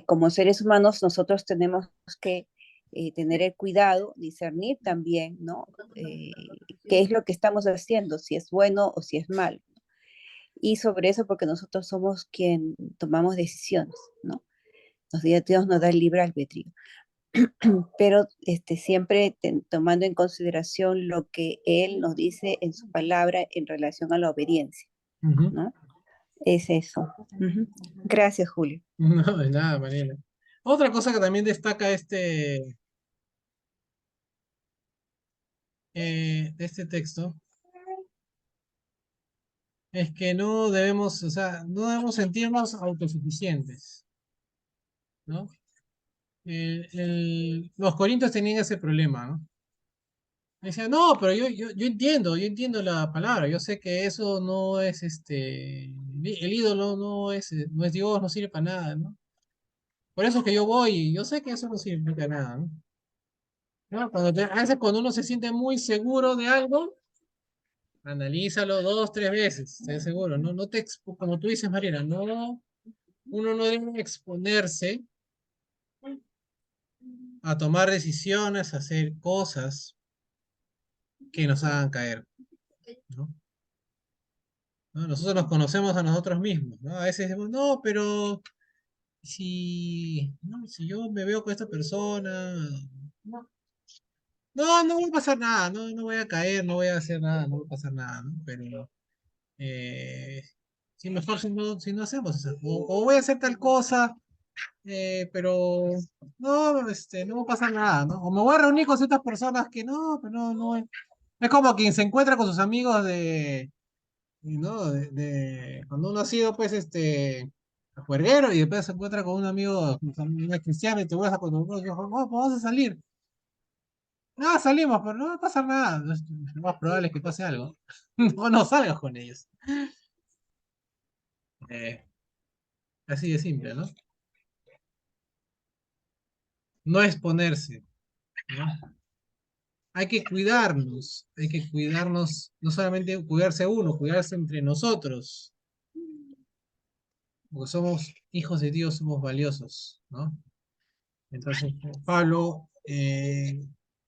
como seres humanos nosotros tenemos que tener el cuidado, discernir también, ¿no? ¿Qué es lo que estamos haciendo? Si es bueno o si es malo. Y sobre eso porque nosotros somos quien tomamos decisiones, ¿no? Dios nos da el libre albedrío. Pero siempre tomando en consideración lo que Él nos dice en su palabra en relación a la obediencia, ¿no? Es eso. Gracias, Julio. No, de nada, Mariela. Otra cosa que también destaca de este texto es que no debemos, o sea, no debemos sentirnos autosuficientes, ¿no? Los corintios tenían ese problema, ¿no? Decían, no, pero yo entiendo la palabra, yo sé que eso no es el ídolo no es Dios, no sirve para nada, ¿no? Por eso es que yo voy, y yo sé que eso no sirve para nada, ¿no? ¿No? A veces cuando uno se siente muy seguro de algo, analízalo dos, tres veces, estoy seguro, ¿no? Como tú dices, Mariana, no, uno no debe exponerse a tomar decisiones, a hacer cosas que nos hagan caer, ¿no? ¿No? Nosotros nos conocemos a nosotros mismos, ¿no? A veces decimos, no, pero si yo me veo con esta persona, no va a pasar nada, no voy a caer, no voy a hacer nada, no va a pasar nada, ¿no? Pero eh, sí, mejor si no hacemos eso. O voy a hacer tal cosa, pero no va a pasar nada, ¿no? O me voy a reunir con ciertas personas que no, pero no es. Es como quien se encuentra con sus amigos ¿no? Cuando uno ha sido, pues, juerguero y después se encuentra con un amigo, cristiano y te vuelves a cuando pues vamos a salir. No, salimos, pero no va a pasar nada. Lo más probable es que pase algo. No salgas con ellos. Eh, Así de simple, ¿no? No exponerse, ¿no? Hay que cuidarnos, no solamente cuidarse uno, cuidarse entre nosotros. porque somos hijos de Dios, somos valiosos, ¿no? Entonces, Pablo,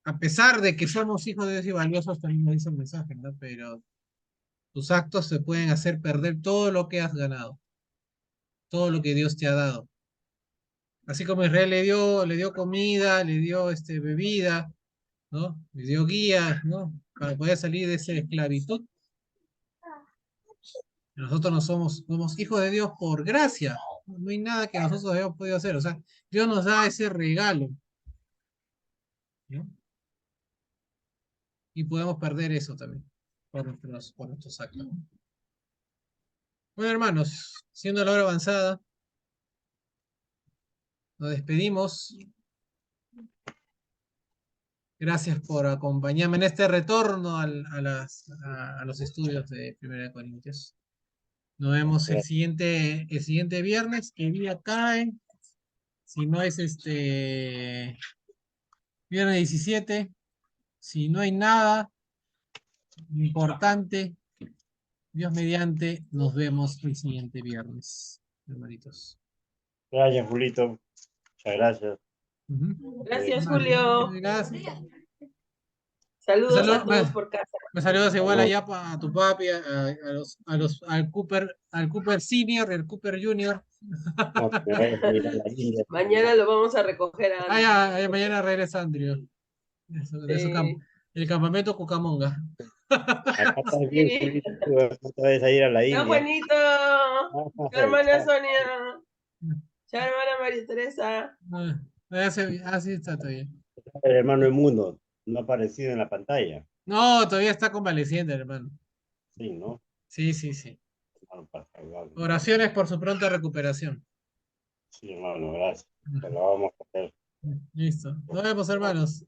a pesar de que somos hijos de Dios y valiosos, también nos dice el mensaje, ¿no? Pero tus actos te pueden hacer perder todo lo que has ganado, todo lo que Dios te ha dado. Así como Israel le dio comida, le dio bebida, ¿no? Le dio guías, ¿no? Para poder salir de esa esclavitud. Nosotros no somos hijos de Dios por gracia. No hay nada que nosotros hayamos podido hacer. O sea, Dios nos da ese regalo, ¿no? Y podemos perder eso también por nuestros actos. Bueno, hermanos, siendo la hora avanzada, nos despedimos. Gracias por acompañarme en este retorno a los estudios de 1 Corintios. Nos vemos el siguiente viernes. ¿Qué día cae? Si no es viernes 17, si no hay nada importante, Dios mediante, nos vemos el siguiente viernes, hermanitos. Gracias, Julito. Muchas gracias. Gracias, Julio. Gracias. Saludos a todos por casa. Me saludas igual allá a tu papi, al Cooper Senior y al Cooper Junior. No, me vayas a ir a la India. Mañana lo vamos a recoger a ya, mañana regresa Andrew. El campamento Cucamonga. Acá estás bien, Julito. No te vayas a ir a la Está India. Juanito. Chao, hermana Sonia. Chao, hermana María Teresa. Así está todavía. El hermano Emundo no ha aparecido en la pantalla. No, todavía está convaleciente, hermano. Sí, ¿no? Sí. Hermano, para salvarlo. Oraciones por su pronta recuperación. Sí, hermano, gracias. Te lo vamos a hacer. Listo. Nos vemos, hermanos.